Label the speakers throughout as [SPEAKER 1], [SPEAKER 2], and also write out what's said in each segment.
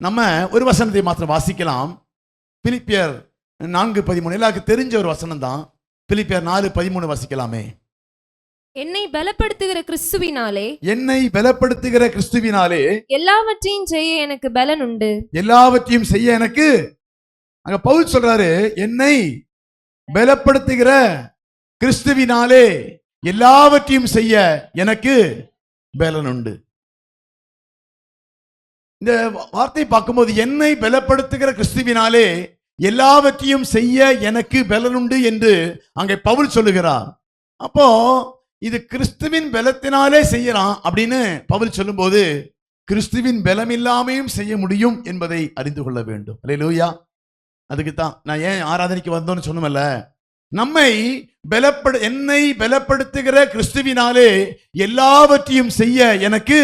[SPEAKER 1] நம்ம ஒரு வசனத்தை மாத்திரம் வாசிக்கலாம். பிலிப்பியர் 4:13 எல்லாருக்கும் தெரிஞ்ச ஒரு வசனம் தான். பிலிப்பியர் 4:13 வாசிக்கலாமே.
[SPEAKER 2] என்னை பலப்படுத்துகிற கிறிஸ்துவினாலே எல்லாவற்றையும் செய்ய எனக்கு பலன் உண்டு.
[SPEAKER 1] எல்லாவற்றையும் செய்ய எனக்கு, அங்க பவுல் சொல்றாரு, என்னை பலப்படுத்துகிற கிறிஸ்துவினாலே எல்லாவற்றையும் செய்ய எனக்கு பலன் உண்டு. இந்த வார்த்தை பார்க்கும்போது என்னை பலப்படுத்துகிற கிறிஸ்துவினாலே எல்லாவற்றையும் செய்ய எனக்கு பலன் உண்டு என்று அங்கே பவுல் சொல்லுகிறார். அப்போ இது கிறிஸ்துவின் பலத்தினாலே செய்யலாம் அப்படின்னு பவுல் சொல்லும்போது கிறிஸ்துவின் பலம் இல்லாமையும் செய்ய முடியும் என்பதை அறிந்து கொள்ள வேண்டும். அல்லேலூயா. அதுக்கு தான் நான் ஏன் ஆராதனைக்கு வந்தோன்னு சொன்னோம்ல, என்னை பலப்படுத்துகிற கிறிஸ்துவினாலே எல்லாவற்றையும் செய்ய எனக்கு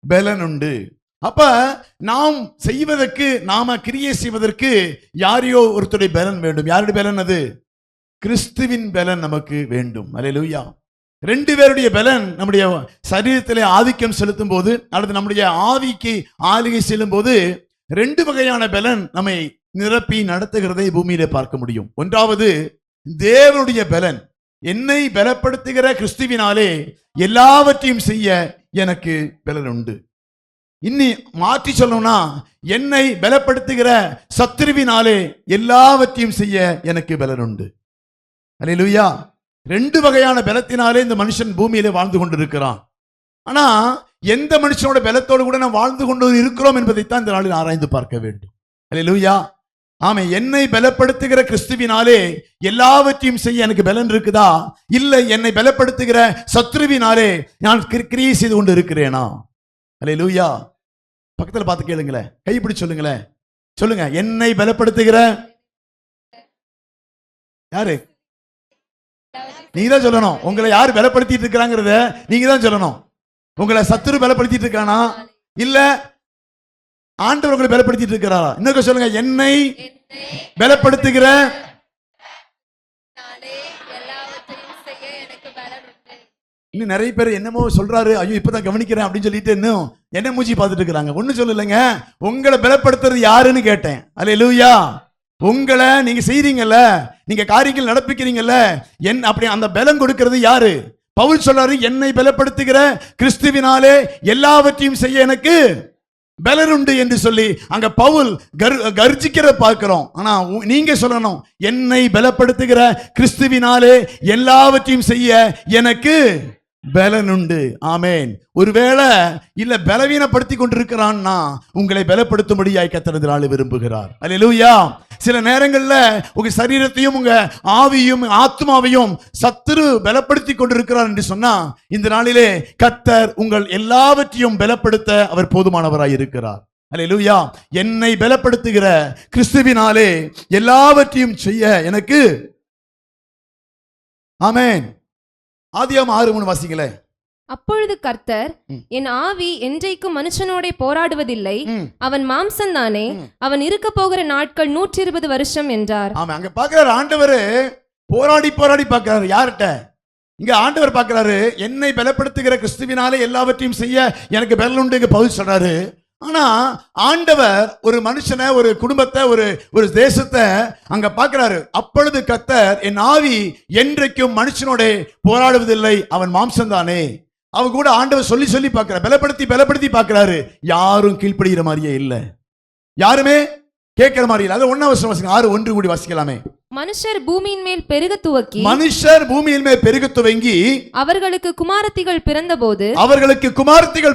[SPEAKER 1] பலன் உண்டு. அப்ப நாம் செய்வதற்கு, நாம கிரியை செய்வதற்கு யாரையோ ஒருத்தருடைய பலன் வேண்டும். யாருடைய பலன் அது? கிறிஸ்துவின் பலன் நமக்கு வேண்டும். அல்லேலூயா. 2 பேருடைய பலன் நம்முடைய சரீரத்திலே ஆதிக்கம் செலுத்தும் போது அல்லது நம்முடைய ஆவிக்கு ஆளுகை செல்லும் போது 2 வகையான பலன் நம்மை நிரப்பி நடத்துகிறதை பூமியிலே பார்க்க முடியும். ஒன்றாவது தேவனுடைய பலன். என்னை பலப்படுத்துகிற கிறிஸ்துவினாலே எல்லாவற்றையும் செய்ய எனக்கு பலன் உண்டு. இன்னி மாற்றி சொல்லணும்னா, என்னை பலப்படுத்துகிற சத்துருவினாலே எல்லாவற்றையும் செய்ய எனக்கு பலன் உண்டு. அல்லேலூயா. 2 வகையான பலத்தினாலே இந்த மனுஷன் பூமியிலே வாழ்ந்து கொண்டிருக்கிறான். ஆனா எந்த மனுஷனோட பலத்தோடு கூட நாம் வாழ்ந்து கொண்டு இருக்கிறோம் என்பதைத்தான் இந்த நாளில் ஆராய்ந்து பார்க்க வேண்டும். அல்லேலூயா. ஆமே. என்னை பலப்படுத்துகிற கிறிஸ்துவினாலே எல்லாவற்றையும் செய்ய எனக்கு பலன் இருக்குதா, இல்லை என்னை பலப்படுத்துகிற சத்துருவினாலே நான் கிரியை செய்து கொண்டு இருக்கிறேனா? அல்லேலூயா. பக்கத்துல பார்த்து கேளுங்களேன், கைப்பிடி சொல்லுங்களேன். சொல்லுங்க, என்னை பலப்படுத்துகிற யாரு? நீங்க தான் சொல்லணும். உங்களை யாரு பலப்படுத்திட்டு இருக்கிறாங்கிறத நீங்க தான் சொல்லணும். உங்களை சத்துரு பலப்படுத்திட்டு இருக்கானா, இல்ல ஆண்டவர் உங்களை பலப்படுத்திட்டு இருக்கிறாரா? இன்னும் சொல்லுங்க, என்னை பலப்படுத்துகிற. இன்னும் நிறைய பேர் என்னமோ சொல்றாரு, ஐயோ இப்பதான் கவனிக்கிறேன் அப்படின்னு சொல்லிட்டு இன்னும் என்ன மூஞ்சி பார்த்துட்டு இருக்கிறாங்க. ஒன்னும் சொல்லலைங்க, உங்களை பலப்படுத்துறது யாருன்னு கேட்டேன். அல்லேலூயா. உங்களை நீங்க செய்றீங்கல்ல, நீங்க காரியங்கள் நடப்பிக்கிறீங்கல்ல, அப்படி அந்த பலம் கொடுக்கிறது யாரு? பவுல் சொல்றாரு, என்னை பலப்படுத்துகிற கிறிஸ்துவினாலே எல்லாவற்றையும் செய்ய எனக்கு பலன் உண்டு என்று சொல்லி அங்க பவுல் கர்ஜிக்கிற பார்க்கிறோம். ஆனா நீங்க சொல்லணும், என்னை பலப்படுத்துகிற கிறிஸ்துவினாலே எல்லாவற்றையும் செய்ய எனக்கு பலன் உண்டு. ஆமேன். ஒருவேளை இல்ல பலவீனப்படுத்தி கொண்டிருக்கிறான்னா உங்களை பலப்படுத்தும்படியாய் கர்த்தர் விரும்புகிறார். அல்லேலூயா. சில நேரங்கள்ல உங்க சரீரத்தையும் உங்க ஆவியும் ஆத்மாவையும் சத்துரு பலப்படுத்தி கொண்டிருக்கிறார் என்று சொன்னா இந்த நாளிலே கர்த்தர் உங்கள் எல்லாவற்றையும் பலப்படுத்த அவர் போதுமானவராய் இருக்கிறார். அல்லேலூயா. என்னை பலப்படுத்துகிற கிறிஸ்துவினாலே எல்லாவற்றையும் செய்ய எனக்கு. ஆமேன். ஆதியாகமம் 6:3 வாசிங்களே.
[SPEAKER 2] அப்பொழுது கர்த்தர், என் ஆவி என்றைக்கும் மனுஷனோட போராடுவதில்லை, அவன் மாம்சம்தானே, அவன் இருக்க போகிற நாட்கள் 120 வருஷம் என்றார்.
[SPEAKER 1] ஆமா. அங்க பாக்குறாரு ஆண்டவர் போராடி போராடி பாக்குறாரு. யார்கிட்ட? இங்க ஆண்டவர் பாக்குறாரு, என்னை பலப்படுத்துகிற கிறிஸ்துவினாலே எல்லாவற்றையும் செய்ய எனக்கு பலன் உண்டு பவுல் சொல்றாரு. ஆனா ஆண்டவர் ஒரு மனுஷனை, ஒரு குடும்பத்தை, ஒரு தேசத்தை அங்க பாக்குறாரு. அப்பொழுது கர்த்தர், என் ஆவி என்றைக்கும் மனுஷனோட போராடுவதில்லை, அவன் மாம்சம் தானே. அவ கூட ஆண்டவர் சொல்லி சொல்லி பார்க்கிறார், பலப்படுத்தி பார்க்கிறாரு. யாரும் கீழ்ப்படுகிற மாதிரியே இல்லை, யாருமே கேட்கிற மாதிரி இல்லை. அது 1 வாசிங்க, 6:1 கூடி வாசிக்கலாமே.
[SPEAKER 2] மனுஷர் பூமியின் மேல் பெருக துவங்கி அவர்களுக்கு குமாரத்திகள்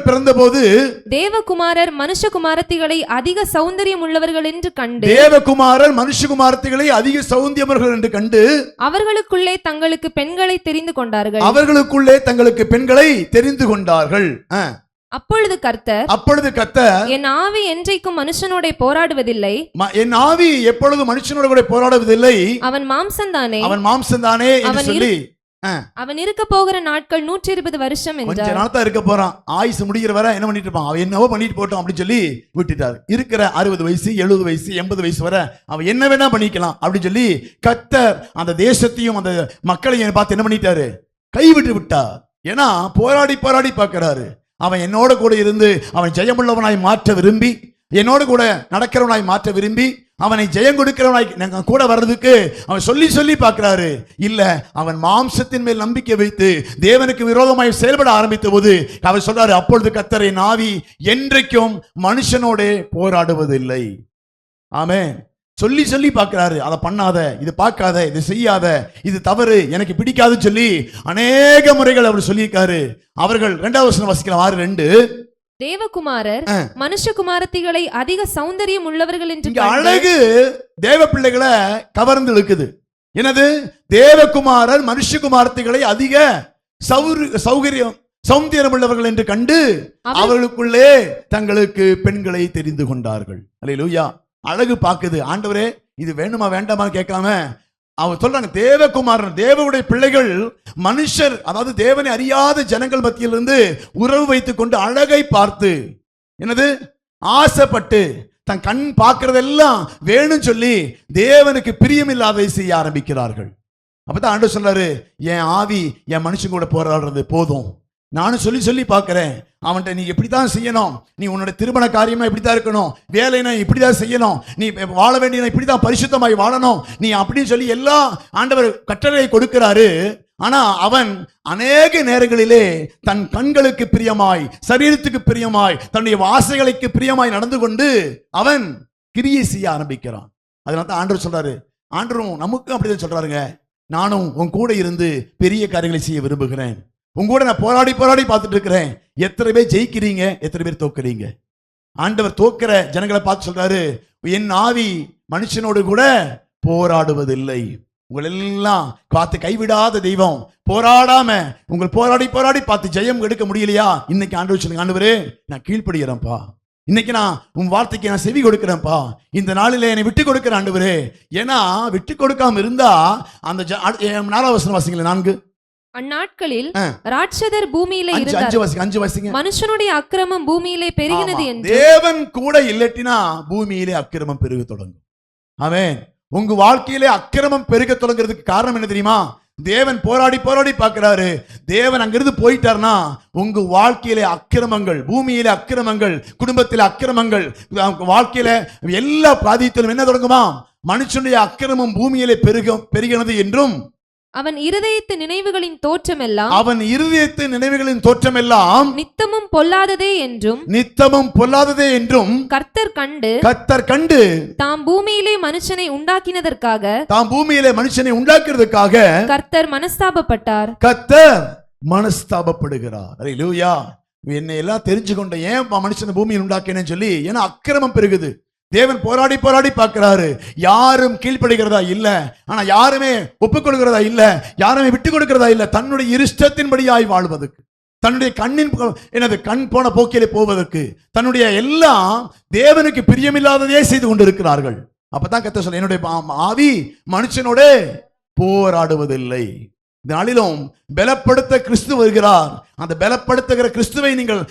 [SPEAKER 2] பிறந்தபோது தேவகுமாரர் மனுஷகுமாரத்திகளை அதிக சௌந்தரியம் உள்ளவர்கள் என்று கண்டு அவர்களுக்குள்ளே தங்களுக்கு பெண்களை தெரிந்து கொண்டார்கள். அப்பொழுது கர்த்தர், என் ஆவி என்றைக்கும் மனுஷனோட போராடுவதில்லை,
[SPEAKER 1] என் ஆவி எப்பொழுது மனுஷனோட கூட போராடுவதில்லை,
[SPEAKER 2] அவன் மாம்சம்தானே
[SPEAKER 1] என்று சொல்லி
[SPEAKER 2] அவன் இருக்க போகிற நாட்கள் 120 வருஷம் என்றார்.
[SPEAKER 1] கொஞ்ச நாள் தான் இருக்க போறான், ஆயுசு முடிகிற வரை என்ன பண்ணிட்டு இருப்பான், அவன் என்னவோ பண்ணிட்டு போட்டோம் அப்படின்னு சொல்லி விட்டுட்டார். இருக்கிற 60 வயசு 70 வயசு 80 வயசு வரை அவன் என்ன வேணா பண்ணிக்கலாம் அப்படின்னு சொல்லி கர்த்தர் அந்த தேசத்தையும் அந்த மக்களையும் பார்த்து என்ன பண்ணிட்டாரு, கைவிட்டு விட்டார். ஏன்னா போராடி பார்க்கிறாரு. அவன் என்னோட கூட இருந்து அவன் ஜெயமுள்ளவனாய் மாற்ற விரும்பி என்னோடு கூட நடக்கிறவனாய் மாற்ற விரும்பி அவனை ஜெயம் கொடுக்கிறவனாய் கூட வர்றதுக்கு அவன் சொல்லி சொல்லி பார்க்கிறாரு. இல்ல, அவன் மாம்சத்தின் மேல் நம்பிக்கை வைத்து தேவனுக்கு விரோதமாய் செயல்பட ஆரம்பித்த போது அவர் சொல்றாரு, அப்பொழுது கர்த்தர் என் ஆவி என்றைக்கும் மனுஷனோட போராடுவதில்லை. ஆமென். சொல்லி சொல்லி பார்க்கிறாரு, அதை பண்ணாத, இது பார்க்காத, இது செய்யாத, இது தவறு, எனக்கு பிடிக்காதுன்னு சொல்லி அநேக முறைகள் அவர் சொல்லியிருக்காரு. அவர்கள் 2வது வசனம் வாசிக்கலாம், 6:2.
[SPEAKER 2] தேவகுமாரர் மனுஷகுமாரத்திகளை அதிக சௌந்தரியம் உள்ளவர்கள் என்று
[SPEAKER 1] அழகு தேவ பிள்ளைகளை கவர்ந்து இழுக்குது. என்னது? தேவகுமாரர் மனுஷகுமாரத்திகளை அதிக சௌந்தரியம் உள்ளவர்கள் என்று கண்டு அவர்களுக்குள்ளே தங்களுக்கு பெண்களை தெரிந்து கொண்டார்கள். அல்லேலூயா. அழகு பார்க்குது. ஆண்டவரே, இது வேணுமா வேண்டாமான்னு கேட்காம அவர் சொல்றாங்க, தேவகுமாரன், தேவனுடைய பிள்ளைகள் மனுஷர், அதாவது தேவனை அறியாத ஜனங்கள் மத்தியிலிருந்து உறவு வைத்துக் கொண்டு அழகை பார்த்து, என்னது, ஆசைப்பட்டு தன் கண் பார்க்கறதெல்லாம் வேணும்னு சொல்லி தேவனுக்கு பிரியமில்லாததை செய்ய ஆரம்பிக்கிறார்கள். அப்பதான் ஆண்டவர் சொல்றாரு, என் ஆவி என் மனுஷன் கூட போராடுறது போதும். நானும் சொல்லி சொல்லி பார்க்கிறேன், அவன்கிட்ட நீ எப்படித்தான் செய்யணும், நீ உன்னோட திருமண காரியமா இப்படித்தான் இருக்கணும், வேலைனா இப்படிதான் செய்யணும், நீ வாழ வேண்டிய இப்படிதான் பரிசுத்தமாய் வாழணும், நீ அப்படின்னு சொல்லி எல்லாம் ஆண்டவர் கட்டளை கொடுக்கிறாரு. ஆனா அவன் அநேக நேரங்களிலே தன் கண்களுக்கு பிரியமாய், சரீரத்துக்கு பிரியமாய், தன்னுடைய வாசைகளுக்கு பிரியமாய் நடந்து கொண்டு அவன் கிரியை செய்ய ஆரம்பிக்கிறான். அதனால தான் ஆண்டவர் சொல்றாரு, ஆண்டவரும் நமக்கும் அப்படிதான் சொல்றாருங்க, நானும் உன் கூட இருந்து பெரிய காரியங்களை செய்ய விரும்புகிறேன், உங்க கூட நான் போராடி போராடி பார்த்துட்டு இருக்கிறேன், எத்தனை பேர் ஜெயிக்கிறீங்க, எத்தனை பேர் தோக்குறீங்க. ஆண்டவர் தோக்கிற ஜனங்களை பார்த்து சொல்றாரு, என் ஆவி மனுஷனோடு கூட போராடுவதில்லை. உங்கள் எல்லாம் பார்த்து கைவிடாத தெய்வம், போராடாம உங்கள் போராடி போராடி பார்த்து ஜெயம் எடுக்க முடியலையா? இன்னைக்கு ஆண்டவர் சொல்லுங்க, ஆண்டவரே நான் கீழ்ப்படுகிறேன்ப்பா, இன்னைக்கு நான் உன் வார்த்தைக்கு நான் செவி கொடுக்கிறேன்ப்பா, இந்த நாளில என்னை விட்டு கொடுக்கிற ஆண்டவரே. ஏன்னா விட்டு கொடுக்காம இருந்தா அந்த 4வது வசனம் வாசிங்களேன், 4.
[SPEAKER 2] அந்நாட்களில் ராட்சதர் பூமியிலே இருந்தார், மனுஷனுடைய அக்கிரமம் பூமியிலே பெருகினது என்று.
[SPEAKER 1] தேவன் கூட இல்லட்டினா பூமியிலே அக்கிரமம் பெருக தொடங்கும். ஆமென். உங்க வாழ்க்கையிலே அக்கிரமம் பெருக தொடங்குறதுக்கு காரணம் என்ன தெரியுமா? தேவன் போராடி போராடி பார்க்கிறாரு. தேவன் அங்கிருந்து போயிட்டார்னா உங்க வாழ்க்கையிலே அக்கிரமங்கள், பூமியிலே அக்கிரமங்கள், குடும்பத்திலே அக்கிரமங்கள், வாழ்க்கையில எல்லா பாதித்திலும் என்ன தொடங்குமா? மனுஷனுடைய அக்கிரமம் பூமியிலே பெருகினது என்றும்,
[SPEAKER 2] அவன் இருதயத்து நினைவுகளின் தோற்றமெல்லாம்,
[SPEAKER 1] அவன் இருதயத்து நினைவுகளின் தோற்றமெல்லாம்
[SPEAKER 2] நித்தமும் பொல்லாததே என்றும்,
[SPEAKER 1] நித்தமும் பொல்லாததே என்றும்
[SPEAKER 2] கர்த்தர் கண்டு தாம் பூமியிலே மனுஷனை உண்டாக்கினதற்காக, தாம் பூமியிலே மனுஷனை உண்டாக்குறதுக்காக கர்த்தர் மனஸ்தாபப்பட்டார்.
[SPEAKER 1] கர்த்தர் மனஸ்தாபப்படுகிறார். அல்லேலூயா. என்னை எல்லாம் தெரிஞ்சு கொண்ட ஏன் மனுஷனை பூமியில் உண்டாக்கினேன்னு சொல்லி, ஏன்னா அக்கிரமம் பெருகுது. தேவன் போராடி போராடி பார்க்கிறாரு, யாரும் கீழ்ப்படுகிறதா இல்ல, ஆனா யாருமே ஒப்புக்கொள்கிறதா இல்ல, யாருமே விட்டு கொடுக்கிறதா இல்ல, தன்னுடைய இஷ்டத்தின்படியாய் வாழ்வதற்கு, தன்னுடைய கண் போன போக்கிலே போவதற்கு, தன்னுடைய எல்லாம் தேவனுக்கு பிரியமில்லாததே செய்து கொண்டிருக்கிறார்கள். அப்பதான் கர்த்தர் சொல்ல, என்னுடைய ஆவி மனுஷனோட போராடுவதில்லை. இந்த நாளிலும் பலப்படுத்த கிறிஸ்து வருகிறார். அந்த பலப்படுத்துகிற கிறிஸ்துவை நீங்கள்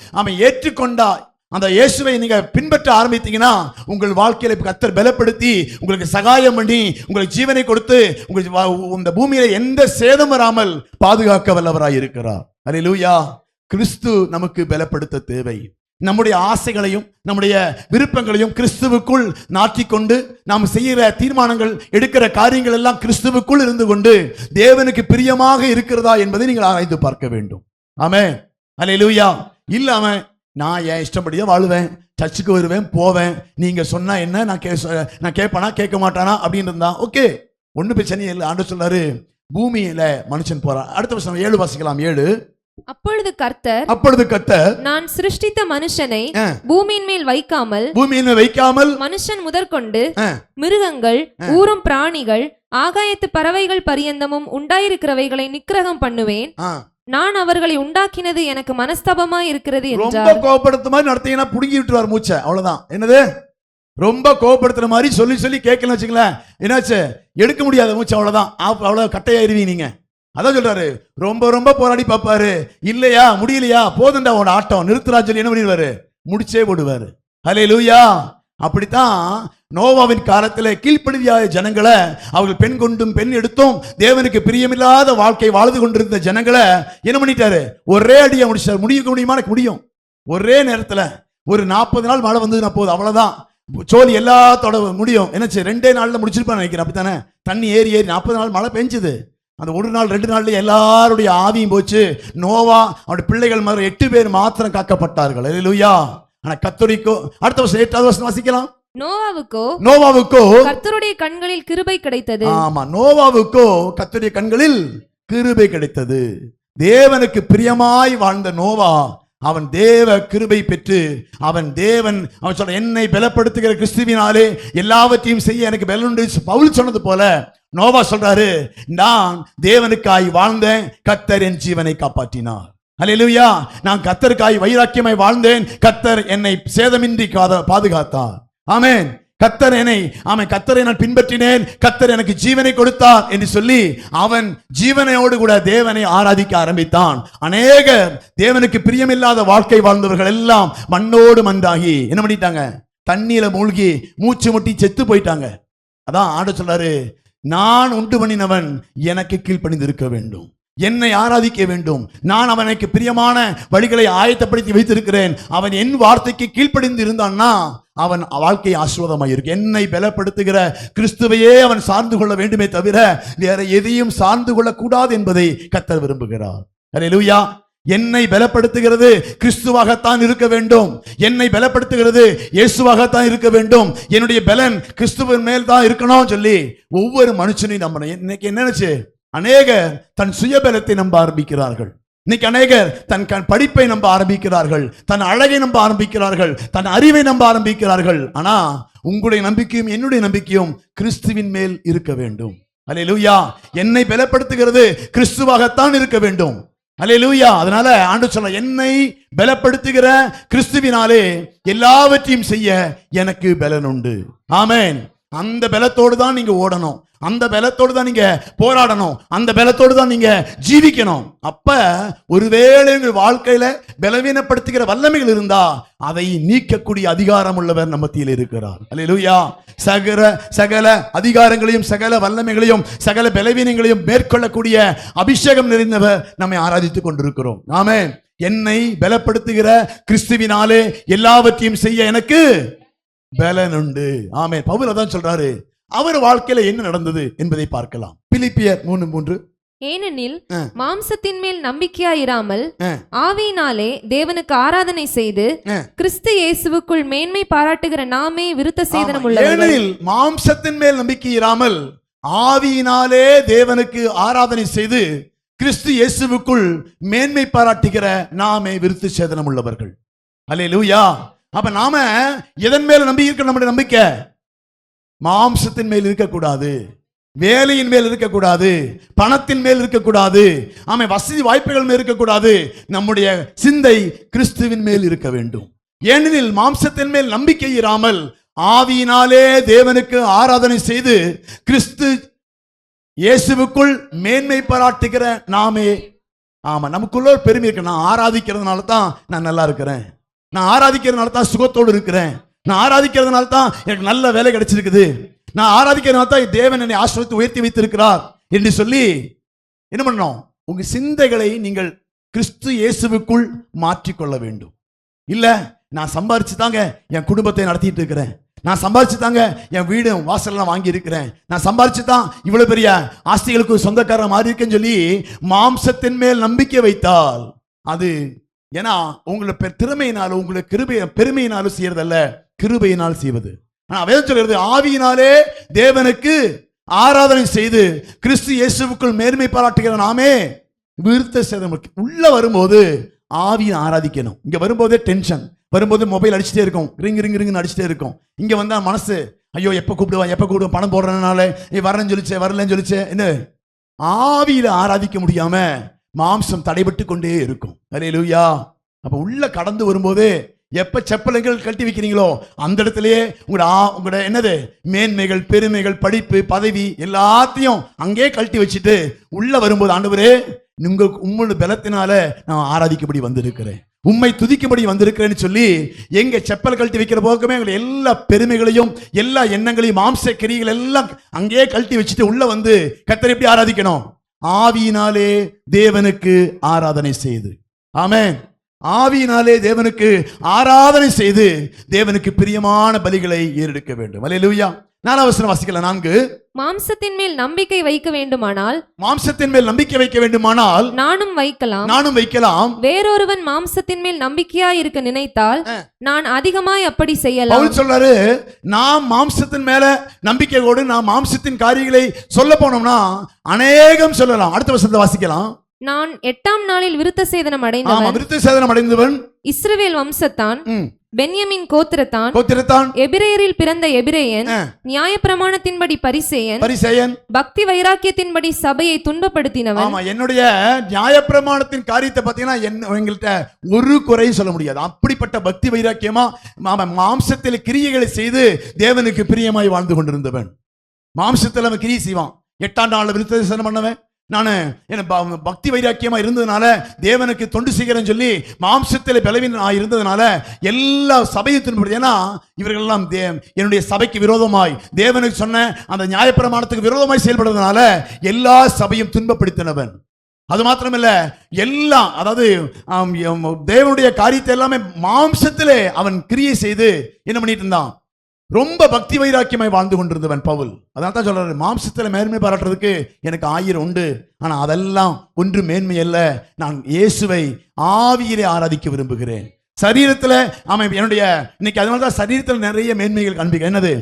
[SPEAKER 1] ஏற்றுக்கொண்டா, அந்த இயேசுவை நீங்க பின்பற்ற ஆரம்பித்தீங்கன்னா உங்கள் வாழ்க்கையில கர்த்தர் பலப்படுத்தி உங்களுக்கு சகாயம் பண்ணி உங்களுக்கு ஜீவனை கொடுத்து உங்களுக்கு இந்த பூமியில எந்த சேதம் வராமல் பாதுகாக்க வல்லவராய் இருக்கிறார். அல்லேலூயா. கிறிஸ்து நமக்கு பலப்படுத்த தேவை. நம்முடைய ஆசைகளையும் நம்முடைய விருப்பங்களையும் கிறிஸ்துவுக்குள் நாட்டிக்கொண்டு நாம் செய்கிற தீர்மானங்கள், எடுக்கிற காரியங்கள் எல்லாம் கிறிஸ்துவுக்குள் இருந்து கொண்டு தேவனுக்கு பிரியமாக இருக்கிறதா என்பதை நீங்கள் ஆராய்ந்து பார்க்க வேண்டும். ஆமென். அல்லேலூயா. இல்லாம நான் என் இஷ்டப்படிதான் வாழுவேன், சர்ச்சுக்கு வருவேன், போவேன், நீங்க சொன்னா என்ன, நான் கேட்பானா கேட்க மாட்டானா அப்படின்னு இருந்தா ஓகே, ஒண்ணு பிரச்சனை இல்லை. ஆண்டவர் சொல்றாரு, பூமியில மனுஷன் போறான். அடுத்த வருஷம் 7 வாசிக்கலாம். 7.
[SPEAKER 2] அப்பொழுது கர்த்தர் நான் சிருஷ்டித்த மனுஷனை பூமியின் மேல் வைக்காமல் மனுஷன் முதற்கொண்டு மிருகங்கள், ஊரும் பிராணிகள், ஆகாயத்து பறவைகள் பரியந்தமும் உண்டாயிருக்கிறவைகளை நிக்கிரகம் பண்ணுவேன், நான் அவர்களை உண்டாக்கினது எனக்கு மனஸ்தாபமா இருக்கிறது என்றார்.
[SPEAKER 1] ரொம்ப கோபப்படுத்த மாதிரி நடத்தீங்கன்னா புடுங்கி விட்டுருவார் மூச்சை. அவ்வளவுதான். என்னது? ரொம்ப கோபப்படுத்துற மாதிரி சொல்லி சொல்லி கேட்கல வச்சுங்களேன், என்னாச்சு, எடுக்க முடியாத மூச்சு. அவ்வளவுதான், அவ்வளவு கட்டையாயிருவீங்க நீங்க. அதான் சொல்றாரு, ரொம்ப ரொம்ப போராடி பார்ப்பாரு, இல்லையா முடியலையா, போதுண்டா உன் ஆட்டம் நிறுத்துறா சொல்லி என்ன பண்ணிடுவாரு, முடிச்சே போடுவாரு. அல்லேலூயா. அப்படித்தான் நோவாவின் காலத்தில் கீழ்ப்படியாத ஜனங்களை, அவர்கள் பெண் கொண்டும் பெண் எடுத்தும் தேவனுக்கு பிரியமில்லாத வாழ்க்கை வாழ்ந்து கொண்டிருந்த ஜனங்களை என்ன பண்ணிட்டாரு, ஒரே அடியா முடிச்சார். முடிக்க முடியுமா? முடியும். ஒரே நேரத்தில் ஒரு 40 நாள் மழை வந்ததுன்னா போதும், அவ்வளவுதான், சோலி எல்லாத்தோட முடியும். என்னச்சு 2 நாள்ல முடிச்சிருப்பான்னு நினைக்கிறேன், அப்படித்தானே? தண்ணி ஏறி 40 நாள் மழை பெஞ்சுது. அந்த 1 நாள் 2 நாள்ல எல்லாருடைய ஆவியும் போச்சு. நோவா அவருடைய பிள்ளைகள் மாதிரி 8 பேர் மாத்திரம் காக்கப்பட்டார்கள். அல்லேலூயா. ஆனா கர்த்தருக்கோ, அடுத்த வருஷம் 8வது வசனம் வாசிக்கலாம். நோவாவுக்கோ
[SPEAKER 2] கர்த்தருடைய கண்களில் கிருபை கிடைத்தது.
[SPEAKER 1] ஆமா, நோவாவுக்கோ கர்த்தருடைய கண்களில் கிருபை கிடைத்தது. தேவனுக்கு பிரியமாய் வாழ்ந்த நோவா, அவன் தேவ கிருபை பெற்று அவன் சொல்ற, என்னை பலப்படுத்துகிற கிறிஸ்துவினாலே எல்லாவற்றையும் செய்ய எனக்கு பலன் உண்டு. பவுல் சொன்னது போல நோவா சொல்றாரு, நான் தேவனுக்காய் வாழ்ந்தேன், கர்த்தர் என் ஜீவனை காப்பாற்றினார். அல்லேலூயா. நான் கர்த்தருக்காய் வைராக்கியமாய் வாழ்ந்தேன், கர்த்தர் என்னை சேதமின்றி பாதுகாத்தார். ஆமென். கர்த்தரை நான் பின்பற்றினேன், கர்த்தர் எனக்கு ஜீவனை கொடுத்தார் என்று சொல்லி அவன் ஜீவனையோடு கூட தேவனை ஆராதிக்க ஆரம்பித்தான். அநேகர் தேவனுக்கு பிரியமில்லாத வாழ்க்கை வாழ்ந்தவர்கள் எல்லாம் மண்ணோடு மண்ணாகி என்ன பண்ணிட்டாங்க? தண்ணீர மூழ்கி மூச்சு முட்டி செத்து போயிட்டாங்க. அதான் ஆண்டவர் சொல்றாரு, நான் உண்டு பண்ணினவன் எனக்கு கீழ்ப்படிந்து இருக்க வேண்டும், என்னை ஆராதிக்க வேண்டும். நான் அவனுக்கு பிரியமான வழிகளை ஆயத்தப்படுத்தி வைத்திருக்கிறேன். அவன் என் வார்த்தைக்கு கீழ்ப்படிந்து இருந்தான்னா அவன் வாழ்க்கை ஆசீர்வாதமாக இருக்கு. என்னை பலப்படுத்துகிற கிறிஸ்துவையே அவன் சார்ந்து கொள்ள வேண்டுமே தவிர வேற எதையும் சார்ந்து கொள்ளக்கூடாது என்பதை கர்த்தர் விரும்புகிறார். அல்லேலூயா. என்னை பலப்படுத்துகிறது கிறிஸ்துவாகத்தான் இருக்க வேண்டும், என்னை பலப்படுத்துகிறது இயேசுவாகத்தான் இருக்க வேண்டும், என்னுடைய பலன் கிறிஸ்துவின் மேல் தான் இருக்கணும் சொல்லி ஒவ்வொரு மனுஷனையும் நம்பணும். இன்னைக்கு என்னச்சு, அநேகர் தன் சுயபலத்தை நம்ப ஆரம்பிக்கிறார்கள். இன்னைக்கு அநேகர் தன் படிப்பை நம்ப ஆரம்பிக்கிறார்கள், தன் அழகை நம்ப ஆரம்பிக்கிறார்கள், தன் அறிவை நம்ப ஆரம்பிக்கிறார்கள். ஆனா உங்களுடைய நம்பிக்கையும் என்னுடைய நம்பிக்கையும் கிறிஸ்துவின் மேல் இருக்க வேண்டும். அல்லேலூயா. என்னை பலப்படுத்துகிறது கிறிஸ்துவாகத்தான் இருக்க வேண்டும். அல்லேலூயா. அதனால ஆண்டவர் சொல்ல, என்னை பலப்படுத்துகிற கிறிஸ்துவினாலே எல்லாவற்றையும் செய்ய எனக்கு பலன் உண்டு. ஆமென். அந்த பலத்தோடு தான் நீங்க ஓடணும், அந்த பலத்தோடு தான் நீங்க போராடணும், அந்த பலத்தோடு தான் நீங்க ஜீவிக்கணும். அப்ப ஒருவேளை உங்கள் வாழ்க்கையில பலவீனப்படுத்துகிற வல்லமைகள் இருந்தா அதை நீக்கக்கூடிய அதிகாரம் உள்ளவர் நம்ம மத்தியில் இருக்கிறார். அல்லேலூயா. சகல அதிகாரங்களையும் சகல வல்லமைகளையும் சகல பலவீனங்களையும் மேற்கொள்ளக்கூடிய அபிஷேகம் நிறைந்தவர் நம்மை ஆராதித்துக் கொண்டிருக்கிறோம். ஆமென். என்னை பலப்படுத்துகிற கிறிஸ்துவினாலே எல்லாவற்றையும் செய்ய எனக்கு பலன் உண்டு. ஆமென். பவுல் அதான் சொல்றாரு. அவர் வாழ்க்கையில என்ன நடந்தது என்பதை பார்க்கலாம். பிலிப்பியர் 3:3.
[SPEAKER 2] ஏனெனில் மாம்சத்தின் மேல் நம்பிக்கையாயிராமல் ஆவியினாலே தேவனுக்கு ஆராதனை செய்து கிறிஸ்து இயேசுவுக்குள் மேன்மை பாராட்டுகிற நாமே விருத்த சேதனம் உள்ளவர்கள்.
[SPEAKER 1] ஏனெனில் மாம்சத்தின் மேல் நம்பிக்கையிராமல் ஆவியினாலே தேவனுக்கு ஆராதனை செய்து கிறிஸ்து இயேசுவுக்குள் மேன்மை பாராட்டுகிற நாமே விருத்த சேதனம் உள்ளவர்கள். அல்லேலூயா. அப்ப நாம எதன் மேல நம்பி இருக்க? நம்முடைய நம்பிக்கை மாம்சத்தின் மேல் இருக்கக்கூடாது, வேலையின் மேல் இருக்கக்கூடாது, பணத்தின் மேல் இருக்கக்கூடாது, வசதி வாய்ப்புகள் மேல் இருக்கக்கூடாது. நம்முடைய சிந்தை கிறிஸ்துவின் மேல் இருக்க வேண்டும். ஏனெனில் மாம்சத்தின் மேல் நம்பிக்கை இராமல் ஆவியினாலே தேவனுக்கு ஆராதனை செய்து கிறிஸ்து இயேசுவுக்குள் மேன்மை பாராட்டுகிற நாமே. நமக்குள்ள ஒரு பெருமை இருக்கு. நான் ஆராதிக்கிறதுனால தான் நான் நல்லா இருக்கிறேன், நான் ஆராதிக்கிறதுனால தான் சுகத்தோடு இருக்கிறேன், நான் ஆராதிக்கிறதுனால தான் எனக்கு நல்ல வேலை கிடைச்சிருக்குது, நான் ஆராதிக்கிறதுனால தான் தேவன் என்னை ஆசீர்வதித்து உயர்த்தி வைத்திருக்கிறார் என்று சொல்லி என்ன பண்ணணும்? உங்க சிந்தைகளை நீங்கள் கிறிஸ்து இயேசுவுக்குள் மாற்றிக்கொள்ள வேண்டும். இல்ல, நான் சம்பாரிச்சு தாங்க என் குடும்பத்தை நடத்திட்டு இருக்கிறேன், நான் சம்பாரிச்சு தாங்க என் வீடு வாசல்லாம் வாங்கி இருக்கிறேன், நான் சம்பாரிச்சு தான் இவ்வளவு பெரிய ஆஸ்திகளுக்கு சொந்தக்காரன் மாறி இருக்கேன்னு சொல்லி மாம்சத்தின் மேல் நம்பிக்கை வைத்தால் அது, ஏன்னா உங்களை திறமையினாலும் உங்களை பெருமையினாலும் செய்யறதல்ல, கிருபையினால் செய்வது. ஆனா வேதம் சொல்கிறது, ஆவியினாலே தேவனுக்கு ஆராதனை செய்து கிறிஸ்து இயேசுவுக்குள் மேன்மை பாராட்டுகிற நாமே விருத்த சேதனம். உள்ள வரும்போது ஆவியை ஆராதிக்கணும். இங்க வரும்போதே டென்ஷன், வரும்போது மொபைல் அடிச்சுட்டே இருக்கும், ரிங்கு அடிச்சுட்டே இருக்கும். இங்க வந்தா மனசு ஐயோ எப்ப கூப்பிடுவான், பணம் போடுறதுனால வரலன்னு சொல்லிச்சே என்ன, ஆவியில ஆராதிக்க முடியாம மாம்சம் தடைபட்டு கொண்டே இருக்கும். அல்லேலூயா. அப்ப உள்ள கடந்து வரும்போதே எப்ப செப்பல்கள் கட்டி வைக்கிறீங்களோ அந்த இடத்திலேயே உங்களோட என்னது மேன்மைகள், பெருமைகள், படிப்பு, பதவி எல்லாத்தையும் அங்கே கழட்டி வச்சுட்டு உள்ள வரும்போது, ஆண்டவரே உங்களோட பலத்தினால நான் ஆராதிக்கப்படி வந்திருக்கிறேன், உம்மை துதிக்கும்படி வந்திருக்கிறேன்னு சொல்லி எங்க செப்பல் கழட்டி வைக்கிற போக்குமே எல்லா பெருமைகளையும் எல்லா எண்ணங்களையும் மாம்ச கிரிகள் எல்லாம் அங்கே கழட்டி வச்சுட்டு உள்ள வந்து கர்த்தரை எப்படி ஆராதிக்கணும்? ஆவியினாலே தேவனுக்கு ஆராதனை செய்து. ஆமென். ஆவியினாலே தேவனுக்கு ஆராதனை செய்து தேவனுக்கு பிரியமான பலிகளை ஏறெடுக்க வேண்டும். அல்லேலூயா. 4 வசனம் வாசிக்கலாம். 4.
[SPEAKER 2] மாம்சத்தின் மேல் நம்பிக்கை வைக்க வேண்டுமானால்,
[SPEAKER 1] மாம்சத்தின் மேல் நம்பிக்கை வைக்க வேண்டுமானால்
[SPEAKER 2] நானும் வைக்கலாம். வேறொருவன் மாம்சத்தின் மேல் நம்பிக்கையாய் இருக்க நினைத்தால் நான் அதிகமாய் அப்படி செய்யலாம்.
[SPEAKER 1] பவுல் சொல்றாரு, நாம் மாம்சத்தின் மேல நம்பிக்கையோடு நாம் மாம்சத்தின் காரியங்களை சொல்ல போனோம்னா அநேகம் சொல்லலாம். அடுத்த வசனத்தை வாசிக்கலாம்.
[SPEAKER 2] நான் 8ஆம் நாளில் விருத்த சேதனம்
[SPEAKER 1] அடைந்தவன்
[SPEAKER 2] இஸ்ரவேல் வம்சத்தான், பென்யமின் கோத்திரத்தான், எபிரேயரில் பிறந்த எபிரேயன், நியாயப்பிரமாணத்தின்படி பரிசேயன், பக்தி வைராக்கியத்தின்படி சபையை துன்பப்படுத்தினவன்.
[SPEAKER 1] என்னுடைய நியாயப்பிரமாணத்தின் காரியத்தை பார்த்தீங்கன்னா எங்கள்கிட்ட ஒரு குறையும் சொல்ல முடியாது. அப்படிப்பட்ட பக்தி வைராக்கியமா மாம்சத்தில் கிரியைகளை செய்து தேவனுக்கு பிரியமாய் வாழ்ந்து கொண்டிருந்தவன். மாம்சத்தில் அவன் கிரியை செய்வான். 8ஆம் நாள் விருத்த சேதனம் பண்ணவன். நான் பக்தி வைராக்கியமா இருந்ததுனால தேவனுக்கு தொண்டு செய்கிறேன்னு சொல்லி மாம்சத்தில் பலவீனமாக இருந்ததுனால எல்லா சபையும் துன்பப்படுது. ஏன்னா இவர்கள் எல்லாம் என்னுடைய சபைக்கு விரோதமாய் தேவனுக்கு சொன்ன அந்த நியாயப்பிரமாணத்துக்கு விரோதமாய் செயல்படுறதுனால எல்லா சபையும் துன்பப்படுத்தினவன். அது மாத்திரமில்ல, எல்லாம் அதாவது தேவனுடைய காரியத்தை எல்லாமே மாம்சத்திலே அவன் கிரியை செய்து என்ன பண்ணிட்டு இருந்தான், ரொம்ப பக்தி வைராக்கியமாய் வாழ்ந்து கொண்டிருந்தவன் பவுல். அதனால தான் சொல்றாரு, மாம்சத்தில் மேன்மை பாராட்டுறதுக்கு எனக்கு 1000 உண்டு, ஆனா அதெல்லாம் ஒன்று மேன்மை அல்ல. நான் இயேசுவை ஆவியிலே ஆராதிக்க விரும்புகிறேன். சரீரத்துல அவன் என்னுடைய இன்னைக்கு அதனாலதான் சரீரத்தில் நிறைய மேன்மைகள் காண்பிக்க. என்னது,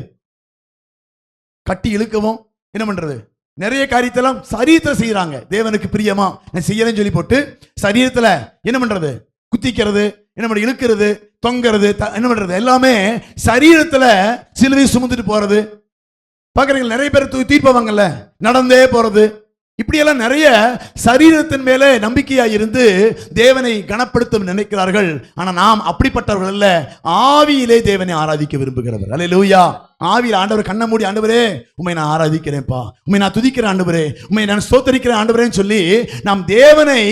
[SPEAKER 1] கட்டி இழுக்கவும் என்ன பண்றது, நிறைய காரியத்தெல்லாம் சரீரத்தில் செய்யறாங்க. தேவனுக்கு பிரியமா நான் செய்யறேன்னு சொல்லி போட்டு சரீரத்துல என்ன பண்றது, குத்திக்கிறது, என்ன பண்றது, இழுக்கிறது, தொங்கிறது, என்ன பண்றது, எல்லாமே சரீரத்துல சிலுவை சுமந்துட்டு போறது. பாக்குறீங்க, நிறைய பேர் தூக்கிப்பாங்கல்ல, நடந்தே போறது, இப்படி எல்லாம் நிறைய சரீரத்தின் மேலே நம்பிக்கையா இருந்து தேவனை கனப்படுத்த நினைக்கிறார்கள். ஆனா நாம் அப்படிப்பட்டவர்கள் அல்ல, ஆவியிலே தேவனை ஆராதிக்க விரும்புகிறவர். அல்லேலூயா. ஆவியில் ஆண்டவர் கண்ண மூடி, ஆண்டவரே உண்மை நான் ஆராதிக்கிறேன்ப்பா, உண்மை நான் துதிக்கிறேன் ஆண்டவரே, உண்மை நான் ஸ்தோத்தரிக்கிறேன் ஆண்டவரேன்னு சொல்லி நாம் தேவனை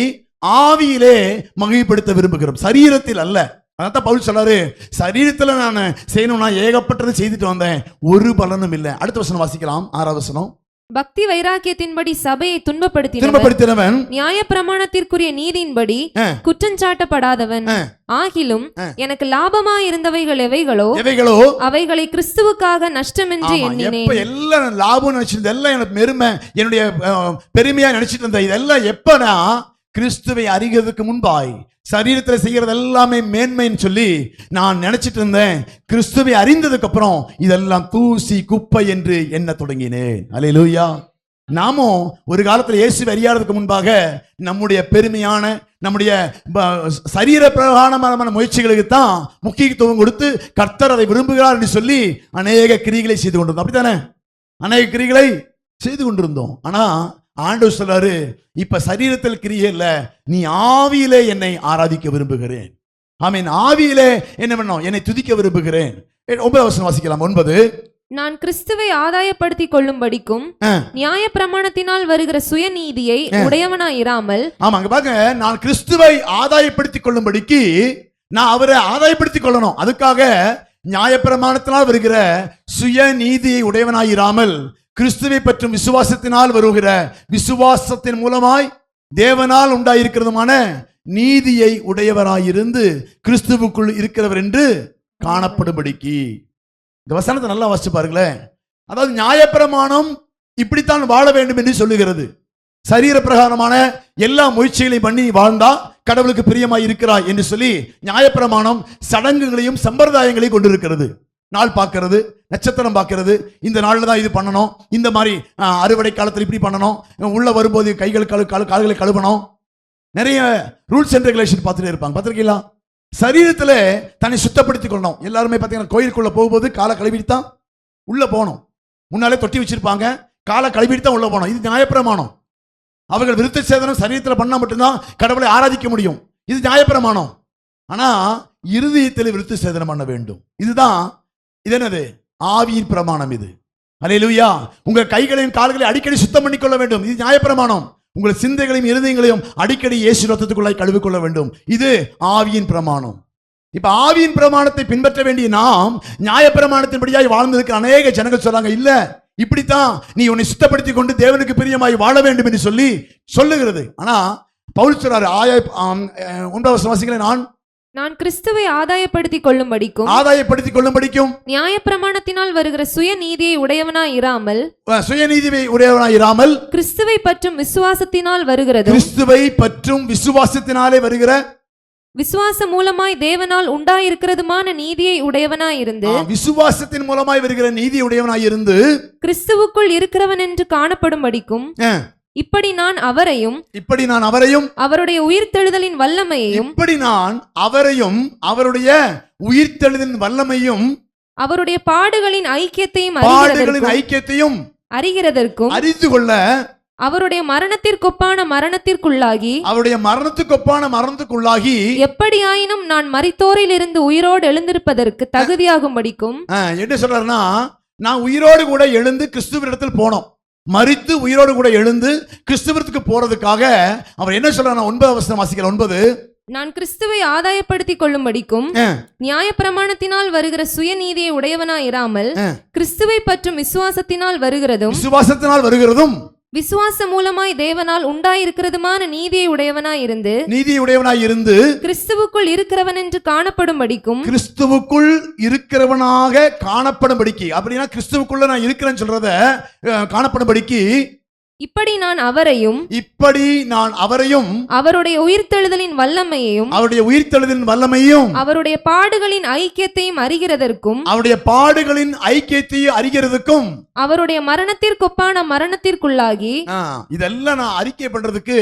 [SPEAKER 1] ஆவியிலே மகிழ்ப்படுத்த விரும்புகிறோம், சரீரத்தில் அல்ல. அதான் பவுல் சொல்றாரு, சரீரத்தில் நான் செய்யணும்னா ஏகப்பட்டது செய்துட்டு வந்தேன், ஒரு பலனும் இல்லை. அடுத்த வசனம் வாசிக்கலாம். 6ஆவது வசனம்.
[SPEAKER 2] பக்தி வைராக்கியத்தின்படி சபையை துன்பப்படுத்தினவன், நியாயப்பிரமாணத்திற்குரிய நீதியின்படி குற்றஞ்சாட்டப்படாதவன், ஆகிலும் எனக்கு லாபமா இருந்தவைகள் எவைகளோ அவைகளை கிறிஸ்துவுக்காக நஷ்டமென்று எண்ணினேன்.
[SPEAKER 1] எல்லாம் லாபம் நினைச்சிருந்த, எல்லாம் எனக்கு பெருமை, என்னுடைய பெருமையா நினைச்சிட்டு இருந்த, இதெல்லாம் எப்பனா கிறிஸ்துவை அறிகிறதுக்கு முன்பாய் சரீரத்தில் செய்யறது எல்லாமே மேன்மைன்னு சொல்லி நான் நினைச்சிட்டு இருந்தேன். கிறிஸ்துவை அறிந்ததுக்கு அப்புறம் இதெல்லாம் தூசி குப்பை என்று எண்ண தொடங்கினேன். அல்லேலூயா. நாமும் ஒரு காலத்தில் இயேசுவை அறியாததுக்கு முன்பாக நம்முடைய பெருமையான நம்முடைய சரீர பிரகாரமான முயற்சிகளுக்கு தான் முக்கியத்துவம் கொடுத்து கர்த்தர் அதை விரும்புகிறார் என்று சொல்லி அநேக கிரிகளை செய்து கொண்டிருந்தோம். அப்படித்தானே, அநேக கிரிகளை செய்து கொண்டிருந்தோம். ஆனா ஆண்டவர் சொல்றாரு, இப்ப சரீரத்தில் கிரியே இல்ல, நீ ஆவியிலே என்னை ஆராதிக்க விரும்புகிறேன். ஆமென். ஆவியிலே என்ன பண்ணோம், என்னை துதிக்க விரும்புகிறேன். 9வது வசனம் வாசிக்கலாம். 9.
[SPEAKER 2] நான் கிறிஸ்துவை ஆதாயப்படுத்திக் கொள்ளும்படிக்கும் நியாய பிரமாணத்தினால் வருகிற சுயநீதியை உடையவனாயிராமல்.
[SPEAKER 1] ஆமா, அங்க பாருங்க, நான் கிறிஸ்துவை ஆதாயப்படுத்திக் கொள்ளும்படிக்கு நான் அவரை ஆதாயப்படுத்திக் கொள்ளணும். அதுக்காக நியாய பிரமாணத்தினால் வருகிற சுயநீதியை உடையவனாயிராமல் கிறிஸ்துவை பற்றும் விசுவாசத்தினால் வருகிற விசுவாசத்தின் மூலமாய் தேவனால் உண்டாயிருக்கிறதுமான நீதியை உடையவராயிருந்து கிறிஸ்துவுக்குள் இருக்கிறவர் என்று காணப்படும்படிக்கு. இந்த வசனத்தை நல்லா வாசிச்சு பாருங்களேன். அதாவது நியாயப்பிரமாணம் இப்படித்தான் வாழ வேண்டும் என்று சொல்லுகிறது. சரீர பிரகாரமான எல்லா முயற்சிகளையும் பண்ணி வாழ்ந்தா கடவுளுக்கு பிரியமாய் இருக்கிறாய் என்று சொல்லி நியாயப்பிரமாணம் சடங்குகளையும் சம்பிரதாயங்களையும் கொண்டிருக்கிறது. நாள் பார்க்கிறது, நட்சத்திரம் பார்க்கிறது, இந்த நாளில் தான் இது பண்ணணும், இந்த மாதிரி அறுவடை காலத்தில் இப்படி பண்ணணும், உள்ள வரும்போது கால்களை கழுவணும், நிறைய ரூல்ஸ் அண்ட் ரெகுலேஷன் பார்த்துட்டே இருப்பாங்க. பார்த்துருக்கீங்களா? சரீரத்தில் தன்னை சுத்தப்படுத்திக் கொள்ளணும். எல்லாருமே பார்த்தீங்கன்னா கோயிலுக்குள்ள போகும்போது காலை கழுவிட்டு தான் உள்ள போகணும். முன்னாலே தொட்டி வச்சிருப்பாங்க, காலை கழுவிட்டு தான் உள்ள போகணும். இது நியாயப்பிரமாணம். அவர்கள் விருத்த சேதனம் சரீரத்தில் பண்ணா மட்டும்தான் கடவுளை ஆராதிக்க முடியும். இது நியாயப்பிரமாணம். ஆனா இருதயத்தில் விருத்த சேதனம் பண்ண வேண்டும். இதுதான் இது என்னது, ஆவியின் பிரமாணம் இது. அல்லேலூயா. உங்க கைகளையும் கால்களையும் அடிக்கடி சுத்தம் பண்ணிக்கொள்ள வேண்டும். இது நியாயப்பிரமாணம். உங்கள் சிந்தைகளையும் இருதயங்களையும் அடிக்கடி இயேசு ரத்தத்துக்குள்ளாய் கழுவிக்கொள்ள வேண்டும். இது ஆவியின் பிரமாணம். இப்ப ஆவியின் பிரமாணத்தை பின்பற்ற வேண்டிய நாம் நியாயப்பிரமாணத்தின்படியாய் வாழ்ந்திருக்க அநேக ஜனங்கள் சொல்றாங்க, இல்ல இப்படித்தான் நீ உன்னை சுத்தப்படுத்தி கொண்டு தேவனுக்கு பிரியமாய் வாழ வேண்டும் என்று சொல்லி சொல்லுகிறது. ஆனா பவுல் சொல்றாரு, 9வது வசனம் வாசிக்கிறேன் நான்.
[SPEAKER 2] நான் கிறிஸ்துவை ஆதாயப்படுத்திக் கொள்ளும்படிக்கும் நியாயப்பிரமாணத்தினால் வருகிற சுயநீதியை உடையவனாய் இராமல் கிறிஸ்துவை பற்றும் விசுவாசத்தினாலே வருகிற விசுவாச மூலமாய் தேவனால் உண்டாயிருக்கிறதுமான நீதியை உடையவனாய் இருந்து
[SPEAKER 1] விசுவாசத்தின் மூலமாய் வருகிற நீதி உடையவனாய் இருந்து
[SPEAKER 2] கிறிஸ்துவுக்குள் இருக்கிறவன் என்று காணப்படும்படிக்கும் இப்படி நான் அவரையும் அவருடைய உயிர்த்தெழுதலின் வல்லமையையும் அவருடைய பாடுகளின் ஐக்கியத்தையும் அறிகிறதற்கும்
[SPEAKER 1] அறிந்து கொள்ள
[SPEAKER 2] அவருடைய மரணத்திற்கொப்பான எப்படியாயினும் நான் மரித்தோரில் இருந்து உயிரோடு எழுந்திருப்பதற்கு தகுதியாகும்படிக்கும்
[SPEAKER 1] என்ன சொல்றாருன்னா, நான் உயிரோடு கூட எழுந்து கிறிஸ்துவினிடத்தில் போனோம், மரித்து உயிரோடு கூட எழுந்து கிறிஸ்துவத்துக்கு போறதுக்காக அவர் என்ன சொல்றாரு? 9 வசனம் வாசிக்கிறேன். 9,
[SPEAKER 2] நான் கிறிஸ்துவை ஆதாயப்படுத்திக் கொள்ளும்படிக்கும் நியாயப்பிரமாணத்தினால் வருகிற சுயநீதியை உடையவனாய் இராமல் கிறிஸ்துவை பற்றும் விசுவாசத்தினால் வருகிறதும் விசுவாச மூலமாய் தேவனால் உண்டாயிருக்கிறதுமான நீதியை உடையவனாய் இருந்து கிறிஸ்துவுக்குள் இருக்கிறவன் என்று காணப்படும்படிக்கும்
[SPEAKER 1] காணப்படும்படிக்கு அப்படின்னா கிறிஸ்துவுக்குள்ள நான் இருக்கிறேன்னு சொல்றத காணப்படும்படிக்கு
[SPEAKER 2] இப்படி நான் அவரையும் அவருடைய உயிர்த்தெழுதலின் வல்லமையையும் அவருடைய பாடுகளின் ஐக்கியத்தையும் அறிகிறதற்கும் அவருடைய மரணத்திற்கொப்பான மரணத்திற்குள்ளாகி
[SPEAKER 1] இதெல்லாம் நான் அறிக்கை பண்றதுக்கு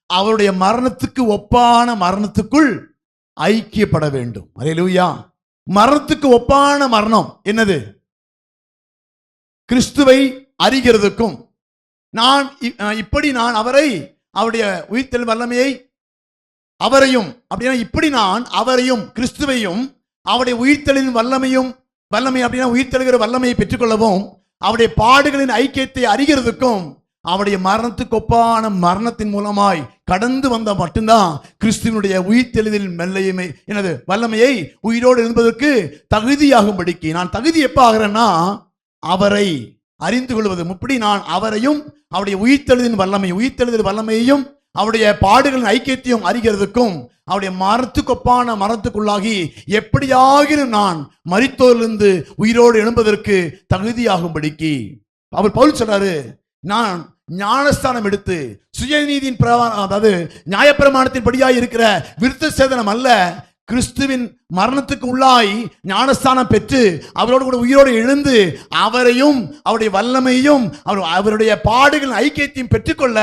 [SPEAKER 1] அவருடைய மரணத்துக்கு ஒப்பான மரணத்துக்குள் ஐக்கியப்பட வேண்டும். அல்லேலூயா. மரணத்துக்கு ஒப்பான மரணம் என்னது? கிறிஸ்துவை அறிகிறதுக்கும் நான் அவரை அவருடைய உயிர்த்தெழும் வல்லமையை அவரையும் கிறிஸ்துவையும் அவருடைய உயிர்த்தெழும் வல்லமை அப்படின்னா உயிர்த்தெழுகிற வல்லமையை பெற்றுக்கொள்ளவும் அவருடைய பாடுகளின் ஐக்கியத்தை அறிகிறதுக்கும் அவருடைய மரணத்துக்கு ஒப்பான மரணத்தின் மூலமாய் கடந்து வந்த மட்டும்தான் கிறிஸ்துவனுடைய உயிர்த்தெழுதல் வல்லமையை உயிரோடு எழும்பதற்கு தகுதியாகும்படிக்கு. நான் தகுதி எப்ப ஆகிறேன்னா அவரை அறிந்து கொள்வது. இப்படி நான் அவரையும் அவருடைய உயிர்த்தெழுதல் வல்லமையையும் அவருடைய பாடுகளின் ஐக்கியத்தையும் அறிகிறதுக்கும் அவருடைய மரணத்துக்கொப்பான மரணத்துக்குள்ளாகி எப்படியாகிலும் நான் மரித்தோரிலிருந்து உயிரோடு எழும்பதற்கு தகுதியாகும்படிக்கு. அவர் பவுல் சொல்றாரு, நான் ஞானஸ்தானம் எடுத்து சுயநீதியின் அதாவது நியாயப்பிரமாணத்தின் படியாய் இருக்கிற விருத்த சேதனம் அல்ல, கிறிஸ்துவின் மரணத்துக்கு உள்ளாய் ஞானஸ்தானம் பெற்று அவரோடு கூட உயிரோடு எழுந்து அவரையும் அவருடைய வல்லமையும் அவருடைய பாடுகள் ஐக்கியத்தையும் பெற்றுக்கொள்ள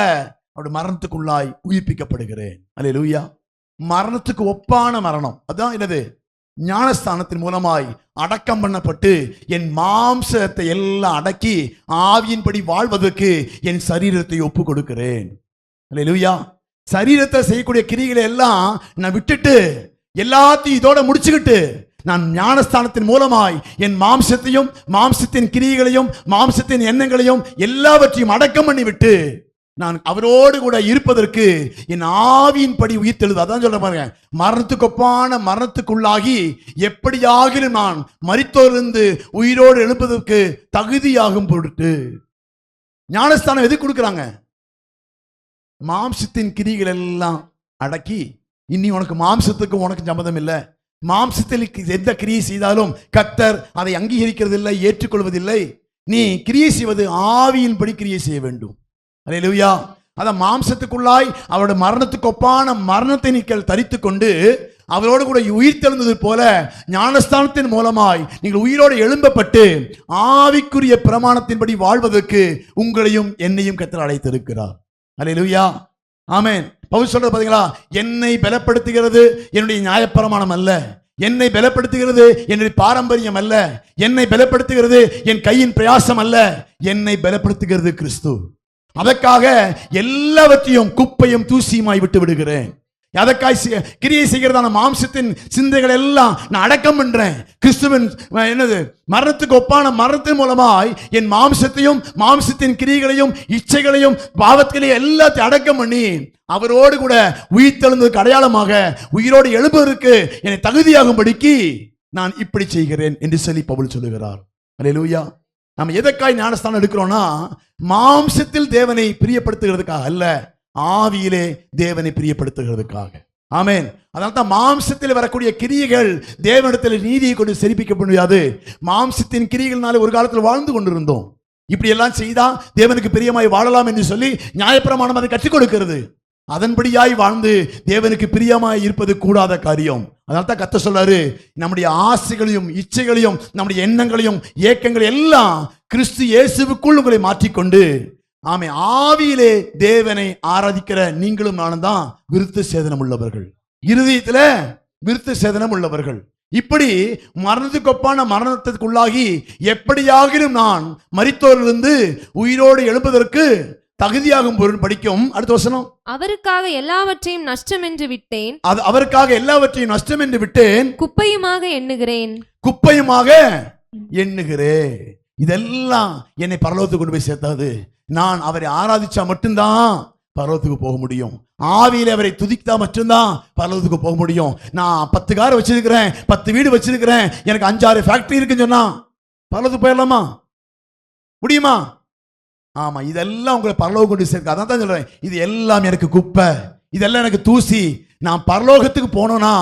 [SPEAKER 1] அவருடைய மரணத்துக்குள்ளாய் உயிர்ப்பிக்கப்படுகிறேன். அல்லேலூயா. மரணத்துக்கு ஒப்பான மரணம் அதான் என்னது? ஞானஸ்தானத்தின் மூலமாய் அடக்கம் பண்ணப்பட்டு என் மாம்சத்தை எல்லாம் அடக்கி ஆவியின்படி வாழ்வதற்கு என் சரீரத்தை ஒப்பு கொடுக்கிறேன். அல்லேலூயா. சரீரத்தை செய்யக்கூடிய கிரிகளை எல்லாம் நான் விட்டுட்டு எல்லாத்தையும் இதோட முடிச்சுக்கிட்டு நான் ஞானஸ்தானத்தின் மூலமாய் என் மாம்சத்தையும் மாம்சத்தின் கிரியைகளையும் மாம்சத்தின் எண்ணங்களையும் எல்லாவற்றையும் அடக்கம் பண்ணி விட்டு நான் அவரோடு கூட இருப்பதற்கு என் ஆவியின்படி உயிர்த்தெழுது. அதான் சொல்ற பாருங்க, மரணத்துக்கொப்பான மரணத்துக்குள்ளாகி எப்படியாகிலும் நான் மரித்தோரிலிருந்து உயிரோடு எழுப்பதற்கு தகுதியாகும் பொருட்டு. ஞானஸ்தானம் எது கொடுக்குறாங்க? மாம்சத்தின் கிரிகள் எல்லாம் அடக்கி இனி உனக்கு மாம்சத்துக்கு உனக்கு சம்மதம் இல்லை, மாம்சத்தில் எந்த கிரியை செய்தாலும் கர்த்தர் அதை அங்கீகரிக்கிறது இல்லை, ஏற்றுக்கொள்வதில்லை. நீ கிரியை செய்வது ஆவியின்படி கிரியை செய்ய வேண்டும். அல்லேலூயா. அதான் மாம்சத்துக்குள்ளாய் அவருடைய மரணத்துக்கு ஒப்பான மரணத்தை நீங்கள் தரித்து கொண்டு அவரோடு கூட உயிர்த்தெழுந்தது போல ஞானஸ்தானத்தின் மூலமாய் நீங்கள் உயிரோடு எழும்பப்பட்டு ஆவிக்குரிய பிரமாணத்தின்படி வாழ்வதற்கு உங்களையும் என்னையும் கர்த்தர் அழைத்திருக்கிறார். அல்லேலூயா. ஆமென். பவுல் சொல்றது பாத்தீங்களா? என்னை பலப்படுத்துகிறது என்னுடைய நியாயப்பிரமாணம் அல்ல, என்னை பலப்படுத்துகிறது என்னுடைய பாரம்பரியம் அல்ல, என்னை பலப்படுத்துகிறது என் கையின் பிரயாசம் அல்ல, என்னை பலப்படுத்துகிறது கிறிஸ்து. அதற்காக எல்லாவற்றையும் குப்பையும் தூசியுமாய் விட்டு விடுகிறேன். அதற்காக கிரியை செய்கிறதான மாம்சத்தின் சிந்தைகள் எல்லாம் நான் அடக்கம் பண்றேன். கிறிஸ்துவின் மரணத்துக்கு ஒப்பான மரணத்தின் மூலமாய் என் மாம்சத்தையும் மாம்சத்தின் கிரியைகளையும் இச்சைகளையும் பாவத்திலையும் எல்லாத்தையும் அடக்கம் பண்ணி அவரோடு கூட உயிர்த்தெழுந்ததுக்கு அடையாளமாக உயிரோடு எழுப்பதற்கு என்னை தகுதியாகும்படிக்கு நான் இப்படி செய்கிறேன் என்று சொல்லி பவுல் சொல்லுகிறார். அல்லேலூயா. நம்ம எதற்காய் ஞானஸ்தானம் எடுக்கிறோம்னா மாம்சத்தில் தேவனை பிரியப்படுத்துகிறதுக்காக அல்ல, ஆவியிலே தேவனை பிரியப்படுத்துகிறதுக்காக. ஆமென். அதனால தான் மாம்சத்தில் வரக்கூடிய கிரியைகள் தேவனிடத்தில் நீதியை கொண்டு சரிப்பிக்க முடியாது. மாம்சத்தின் கிரியைகள்னாலே ஒரு காலத்தில் வாழ்ந்து கொண்டிருந்தோம். இப்படி எல்லாம் செய்தா தேவனுக்கு பிரியமாய் வாழலாம் என்று சொல்லி நியாயப்பிரமாணம் அதை கற்றுக் கொடுக்கிறது. அதன்படியாய் வாழ்ந்து தேவனுக்கு பிரியமாய் இருப்பது கூடாத காரியம். அதனால தான் கர்த்தர் சொல்றாரு, நம்முடைய ஆசைகளையும் இச்சைகளையும் நம்முடைய எண்ணங்களையும் ஏக்கங்கள் எல்லாம் கிறிஸ்து இயேசுவுக்குள் உங்களை மாற்றிக்கொண்டு ஆமே ஆவியிலே தேவனை ஆராதிக்கிற நீங்களும் நானும் தான் விருத்த சேதனம் உள்ளவர்கள், இருதயத்துல விருத்த சேதனம் உள்ளவர்கள். இப்படி மரணத்துக்கொப்பான மரணத்திற்குள்ளாகி எப்படியாகிலும் நான் மரித்தோரிலிருந்து உயிரோடு எழுப்பதற்கு தகுதியாகும் பொருள் படிக்கும். அடுத்த வசனம்,
[SPEAKER 2] அவருக்காக எல்லாவற்றையும் நஷ்டம் என்று விட்டேன்,
[SPEAKER 1] அது அவருக்காக எல்லாவற்றையும் நஷ்டம் என்று விட்டேன்,
[SPEAKER 2] குப்பையுமாக எண்ணுகிறேன்.
[SPEAKER 1] குப்பையுமாக எண்ணுகிறேன். இதெல்லாம் என்னை பரலோகத்துக்கு கொண்டு போய் சேர்த்தாது. நான் அவரை ஆராதிச்சா மட்டும்தான் பரலோகத்துக்கு போக முடியும். ஆவியில அவரை துதித்தா மட்டும்தான் பரலோகத்துக்கு போக முடியும். நான் 10 கார் வச்சிருக்கிறேன், 10 வீடு வச்சிருக்கிறேன், எனக்கு 5-6 ஃபேக்டரி இருக்குன்னு சொன்னா பரலோகத்துக்கு போயிடலாமா? முடியுமா? ஆமா, இதெல்லாம் உங்களை பரலோகம் கொண்டு சேர்க்க. அதான் தான் சொல்றேன், இது எல்லாம் எனக்கு குப்பை, இதெல்லாம் எனக்கு தூசி. நான் பரலோகத்துக்கு போனோம்னா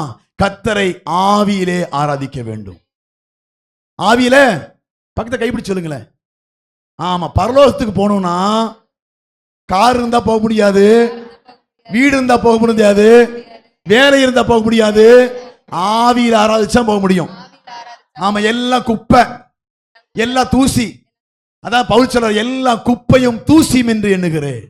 [SPEAKER 1] கர்த்தரை ஆவியிலே ஆராதிக்க வேண்டும். ஆவியில பக்கத்தை கைப்பிடிச்சு சொல்லுங்களேன். ஆமா, பரலோகத்துக்கு போனோம்னா கார் இருந்தா போக முடியாது, வீடு இருந்தா போக முடியாது, வேலை இருந்தா போக முடியாது, ஆவியில ஆராதிச்சா போக முடியும். ஆமா, எல்லாம் குப்பை, எல்லாம் தூசி. அதான் பவுல் சொல்றார், எல்லா குப்பையும் தூசியும் என்று எண்ணுகிறேன்.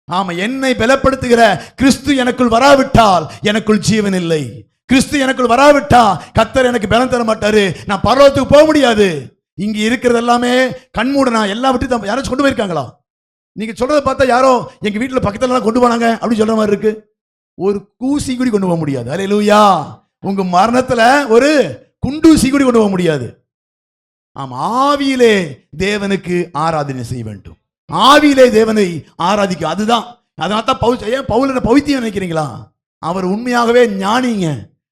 [SPEAKER 1] ஆமா, என்னை பலப்படுத்துகிற கிறிஸ்து எனக்குள் வராவிட்டால் எனக்குள் ஜீவன் இல்லை. கிறிஸ்து எனக்குள் வராவிட்டா கர்த்தர் எனக்கு பலம் தர மாட்டாரு, நான் பரலோகத்துக்கு போக முடியாது. இங்க இருக்கிறது எல்லாமே கண்மூடனா எல்லாம் விட்டு தான் யாராச்சும் கொண்டு போயிருக்காங்களா? நீங்க சொல்றதை பார்த்தா யாரோ எங்க வீட்டுல பக்கத்துல எல்லாம் கொண்டு போனாங்க அப்படின்னு சொல்ற மாதிரி இருக்கு. ஒரு கூசி கூடி கொண்டு போக முடியாது. அல்லேலூயா. உங்க மரணத்துல ஒரு குண்டூசி கூடி கொண்டு போக முடியாது. ஆமா, ஆவியிலே தேவனுக்கு ஆராதனை செய்ய வேண்டும். ஆவியிலே தேவனை ஆராதிக்க, அதுதான். அதனால தான் பவுல் பவித்தியம் நினைக்கிறீங்களா? அவர் உண்மையாகவே ஞானிங்க,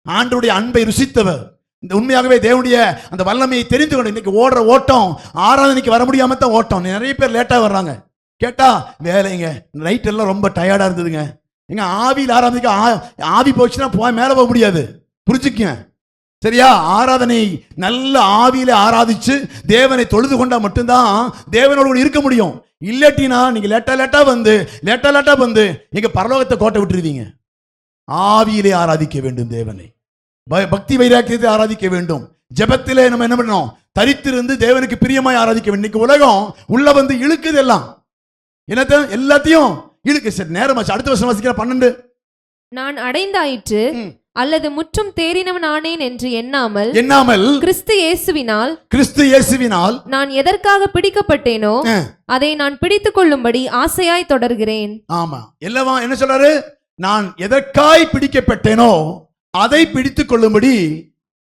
[SPEAKER 1] ஆண்டவருடைய அன்பை ருசித்தவர், இந்த உண்மையாகவே தேவனுடைய அந்த வல்லமையை தெரிந்து கொண்டு இன்னைக்கு ஓடுற ஓட்டம் ஆராதனைக்கு வர முடியாம தான் ஓட்டம். நிறைய பேர் லேட்டா வர்றாங்க. கேட்டா வேலைங்க, நைட் எல்லாம் ரொம்ப டயர்டா இருந்ததுங்க. எங்க ஆவியில் ஆராதிக்க ஆவி போச்சுன்னா போய் மேல போக முடியாது, புரிஞ்சுக்க சரியா? ஆராதனை நல்ல ஆவியில ஆராதிச்சு தேவனை தொழுது கொண்டா மட்டும்தான் தேவனோடு இருக்க முடியும். இல்லாட்டினா நீங்க லேட்டா வந்து எங்க பரலோகத்தை கோட்டை விட்டுருவீங்க. ஆவியிலே ஆராதிக்க வேண்டும் தேவனை, பக்தி வைராக்கியத்தை ஆராதிக்க வேண்டும். ஜெபத்திலே நம்ம என்ன பண்ணணும்? தரித்திருந்து தேவனுக்கு பிரியமாய் ஆராதிக்க வேண்டும். இன்னைக்கு உலகம் உள்ள வந்து இழுக்குது, எல்லாம் என்னத்த எல்லாத்தையும் இழுக்கு. சரி, நேரமாச்சு. அடுத்த வருஷம் வாசிக்கிற 12.
[SPEAKER 2] நான் அடைந்தாயிற்று அல்லது முற்றும் தேறினவன் ஆனேன் என்று எண்ணாமல் கிறிஸ்து இயேசுவினால் நான் எதற்காக பிடிக்கப்பட்டேனோ அதை நான் பிடித்துக் கொள்ளும்படி ஆசையாய் தொடர்கிறேன்.
[SPEAKER 1] ஆமா, எல்லாம் என்ன சொல்றாரு? நான் எதற்காய் பிடிக்கப்பட்டேனோ அதை பிடித்துக் கொள்ளும்படி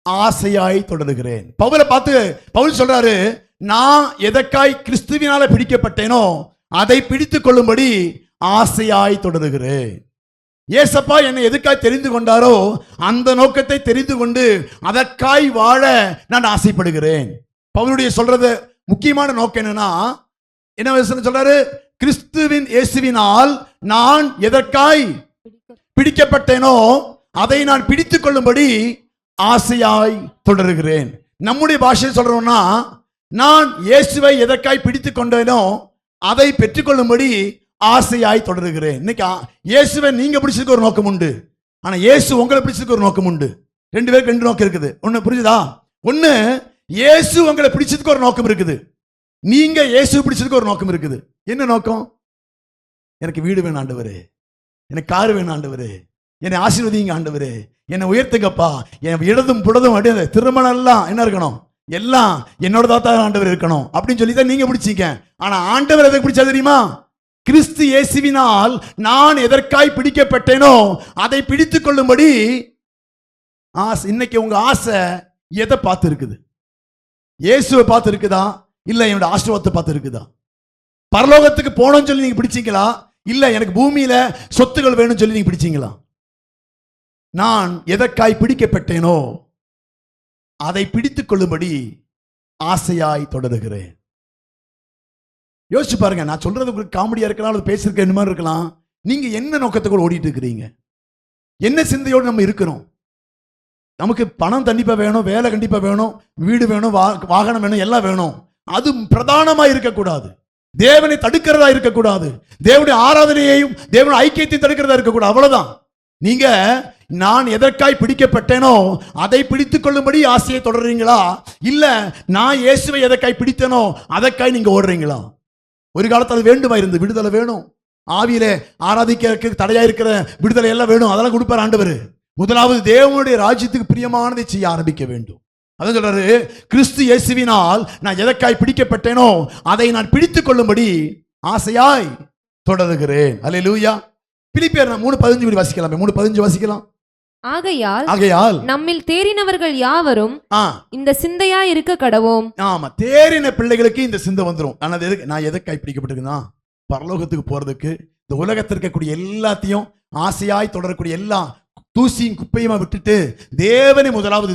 [SPEAKER 1] ஆசையாய் தொடர்கிறேன். பவுலை பார்த்து பவுல் சொல்றாரு, நான் எதற்காய் கிறிஸ்துவினால பிடிக்கப்பட்டேனோ அதை பிடித்துக் கொள்ளும்படி ஆசையாய் தொடர்கிறேன். ஏசப்பா என்னை எதுக்காய் தெரிந்து கொண்டாரோ அந்த நோக்கத்தை தெரிந்து கொண்டு அதற்காய் வாழ நான் ஆசைப்படுகிறேன். பவுலுடைய சொல்றது முக்கியமான நோக்கம் என்னன்னா, என்ன சொல்றாரு? கிறிஸ்துவின் இயேசுவினால் நான் எதற்காய் பிடிக்கப்பட்டேனோ அதை நான் பிடித்துக் கொள்ளும்படி ஆசையாய் தொடர்கிறேன். நம்முடைய பாஷையில் சொல்றோம்னா, நான் இயேசுவை எதற்காய் பிடித்துக் கொண்டேனோ அதை பெற்றுக்கொள்ளும்படி ஆசையாய் தொடர்கிறேன். இன்னைக்கு இயேசுவை நீங்க பிடிச்சதுக்கு ஒரு நோக்கம் உண்டு, ஆனா இயேசு உங்களை பிடிச்சதுக்கு ஒரு நோக்கம் உண்டு. 2 பேருக்கு 2 நோக்கம் இருக்குது. ஒண்ணு புரிஞ்சுதா? ஒண்ணு, இயேசு உங்களை பிடிச்சதுக்கு ஒரு நோக்கம் இருக்குது, நீங்க இயேசு பிடிச்சதுக்கு ஒரு நோக்கம் இருக்குது. என்ன நோக்கம்? எனக்கு வீடு வேணும் ஆண்டவரே, எனக்கு கார் வேணும் ஆண்டவரே, என்னை ஆசீர்வதிங்க ஆண்டவரே, என்னை உயர்த்துங்கப்பா, என் இடதும் புடதும் அப்படியே திருமணம் எல்லாம் என்ன இருக்கணும், எல்லாம் என்னோட தான் ஆண்டவர் இருக்கணும் அப்படின்னு சொல்லி தான் நீங்க பிடிச்சிங்க. ஆனா ஆண்டவர் எதை பிடிச்சா தெரியுமா? கிறிஸ்து இயேசுவினால் நான் எதற்காய் பிடிக்கப்பட்டேனோ அதை பிடித்துக் கொள்ளும்படி ஆசை. இன்னைக்கு உங்க ஆசை எதை பார்த்து இருக்குது? இயேசுவை பார்த்து இருக்குதா, இல்ல என்னோட ஆசீர்வாதத்தை பார்த்து இருக்குதா? பரலோகத்துக்கு போனோம்னு சொல்லி நீங்க பிடிச்சீங்களா, இல்ல எனக்கு பூமியில சொத்துகள் வேணும்னு சொல்லி நீங்க பிடிச்சீங்களா? நான் எதற்காய் பிடிக்கப்பட்டேனோ அதை பிடித்துக் கொள்ளும்படி ஆசையாய் தொடர்கிறேன். யோசிச்சு பாருங்க. நான் சொல்றது உங்களுக்கு காமெடியா இருக்கலாம், பேசிருக்க இந்த மாதிரி இருக்கலாம். நீங்க என்ன நோக்கத்துக்குள்ள ஓடிட்டு இருக்கிறீங்க? என்ன சிந்தையோடு நம்ம இருக்கிறோம்? நமக்கு பணம் கண்டிப்பா வேணும், வேலை கண்டிப்பா வேணும், வீடு வேணும், வாகனம் வேணும், எல்லாம் வேணும். அது பிரதானமா இருக்கக்கூடாது. தேவனை தடுக்கிறதா இருக்கக்கூடாது. தேவனுடைய ஆராதனையையும் தேவனுடைய ஐக்கியத்தையும் தடுக்கிறதா இருக்கக்கூடாது. அவ்வளவுதான். நீங்க நான் எதற்காய் பிடிக்கப்பட்டேனோ அதை பிடித்துக் கொள்ளும்படி ஆசையை தொடர்றீங்களா, இல்ல நான் இயேசுவை எதற்காய் பிடித்தேனோ அதற்காய் நீங்க ஓடுறீங்களா? ஒரு காலத்தில் அது வேண்டுமா இருந்து, விடுதலை வேணும், ஆவியிலே ஆராதிக்க தடையா இருக்கிற விடுதலை எல்லாம் வேணும், அதெல்லாம் கொடுப்பார் ஆண்டவர். முதலாவது தேவனுடைய ராஜ்யத்துக்கு பிரியமானதை செய்ய ஆரம்பிக்க வேண்டும். அதான் சொல்றாரு, கிறிஸ்து இயேசுவினால் நான் எதற்காய் பிடிக்கப்பட்டேனோ அதை நான் பிடித்துக் கொள்ளும்படி ஆசையாய் தொடருகிறேன். அல்லேலூயா. பிலிப்பியர் 3:15 வாசிக்கலாம். 3:15 வாசிக்கலாம்.
[SPEAKER 2] ஆகையால் நம்மில் தேறினவர்கள் யாவரும் இந்த சிந்தையா இருக்க கடவோம்.
[SPEAKER 1] ஆமா, தேறின பிள்ளைகளுக்கு இந்த சிந்தை வந்துரும். நான் எதற்காய் பிடிக்கப்பட்டிருக்கேன்னா, பரலோகத்துக்கு போறதுக்கு. இந்த உலகத்தில் இருக்கக்கூடிய எல்லாத்தையும் ஆசையாய் தொடரக்கூடிய எல்லா தூசியும் குப்பையுமா விட்டுட்டு தேவனை முதலாவது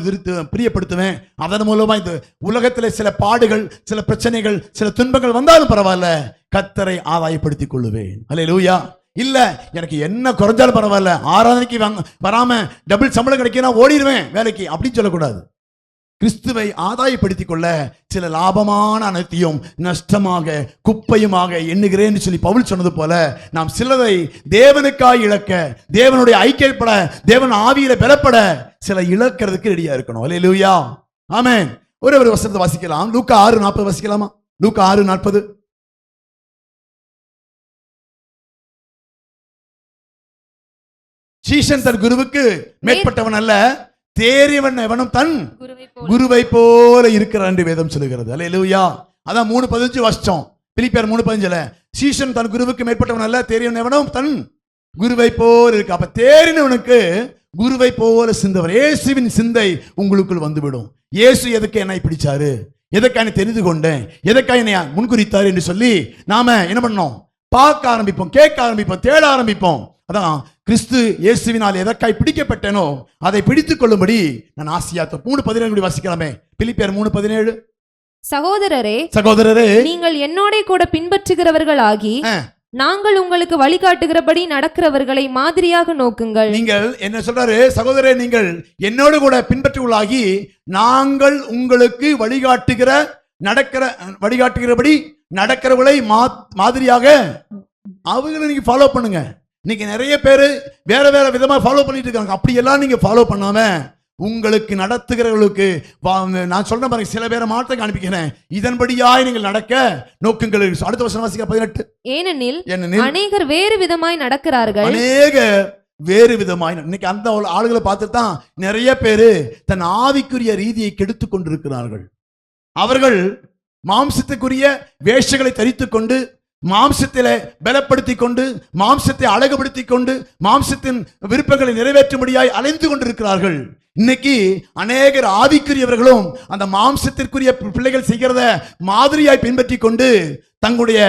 [SPEAKER 1] பிரியப்படுத்துவேன். அதன் மூலமா இந்த உலகத்துல சில பாடுகள், சில பிரச்சனைகள், சில துன்பங்கள் வந்தாலும் பரவாயில்ல, கர்த்தரை ஆதாயப்படுத்திக் கொள்ளுவேன். அல்லேலூயா. இல்ல எனக்கு என்ன குறைஞ்சாலும் பரவாயில்ல, ஆராதனைக்கு வராம டபுள் சம்பளம் கிடைக்கும் ஓடிடுவேன் வேலைக்கு அப்படின்னு சொல்லக்கூடாது. கிறிஸ்துவை ஆதாயப்படுத்திக் கொள்ள சில லாபமான அனைத்தையும் நஷ்டமாக குப்பையுமாக எண்ணுகிறேன் சொல்லி பவுல் சொன்னது போல, நாம் சிலரை தேவனுக்காய் இழக்க, தேவனுடைய ஐக்கியப்பட, தேவன் ஆவியில பெறப்பட சில இழக்கிறதுக்கு ரெடியா இருக்கணும். அல்லேலூயா. ஆமென். ஒரு வசனத்தை வாசிக்கலாம். லூக்கா 6:40 வாசிக்கலாமா? லூக்கா 6:40. சீஷன் தன் குருவுக்கு மேற்பட்டவன் அல்ல, தேறியவன் எவனும் தன் குருவை போல இருக்கிறான் என்று வேதம் சொல்லுகிறது. அல்லேலூயா. அதான் 3:15 வருஷம். பிலிப்பியர் 3:15 சீஷன் தன் குருவுக்கு மேற்பட்டவன் அல்ல, தேறியவன் எவனும் தன் குருவை போல இருக்கு. அப்ப தேறினவனுக்கு குருவை போல சிந்தவர். இயேசுவின் சிந்தை உங்களுக்குள் வந்துவிடும். இயேசு எதுக்கு என்னை பிடிச்சாரு, எதற்காக தெரிந்து கொண்டேன், எதற்காக என்னை முன்குறித்தார் என்று சொல்லி நாம என்ன பண்ணோம்? பார்க்க ஆரம்பிப்போம், கேட்க ஆரம்பிப்போம், தேட ஆரம்பிப்போம். அதான் கிறிஸ்து இயேசுவினால் எதற்காய் பிடிக்கப்பட்டேனோ அதை பிடித்துக் கொள்ளும்படி நான் ஆசையா. 3:17 வாசிக்கலாமே. பிலிப்பியர் 3:17. சகோதரரே
[SPEAKER 2] நீங்கள் என்னோட கூட பின்பற்றுகிறவர்கள் ஆகி நாங்கள் உங்களுக்கு வழிகாட்டுகிறபடி நடக்கிறவர்களை மாதிரியாக நோக்குங்கள்.
[SPEAKER 1] நீங்கள் என்ன சொல்றாரு? சகோதரரே நீங்கள் என்னோடு கூட பின்பற்றுவர்களாகி நாங்கள் உங்களுக்கு வழிகாட்டுகிறபடி நடக்கிறவர்களை மாதிரியாக அவங்களை நீங்க ஃபாலோ பண்ணுங்க. இன்னைக்கு நிறைய பேர் வேற வேற விதமா ஃபாலோ பண்ணிட்டு இருக்காங்க. அப்படியெல்லாம் நீங்க ஃபாலோ பண்ணாம உங்களுக்கு நடத்துகிறவர்களுக்கு நான் சொல்ற பாருங்க, சில பேரை மாற்ற காண்பிக்கிறேன், இதன்படியாய் நீங்கள் நடக்க நோக்குங்கள். அடுத்த வசனம் வாசிக்க 18.
[SPEAKER 2] ஏனெனில் அநேகர் வேறு விதமாய் நடக்கிறார்கள்.
[SPEAKER 1] வேறு விதமாய். இன்னைக்கு அந்த ஆளுகளை பார்த்து தான் நிறைய பேரு தன் ஆவிக்குரிய ரீதியை கெடுத்து கொண்டிருக்கிறார்கள். அவர்கள் மாம்சத்துக்குரிய வேஷங்களை தரித்துக் கொண்டு, மாம்சத்திலே பலப்படுத்திக் கொண்டு, மாம்சத்தை அழகுபடுத்திக் கொண்டு, மாம்சத்தின் விருப்பங்களை நிறைவேற்றும்படியாய் அலைந்து கொண்டிருக்கிறார்கள். இன்னைக்கு அநேகர் ஆவிக்குரியவர்களும் அந்த மாம்சத்திற்குரிய பிள்ளைகள் செய்கிறத மாதிரியாய் பின்பற்றி கொண்டு தங்களுடைய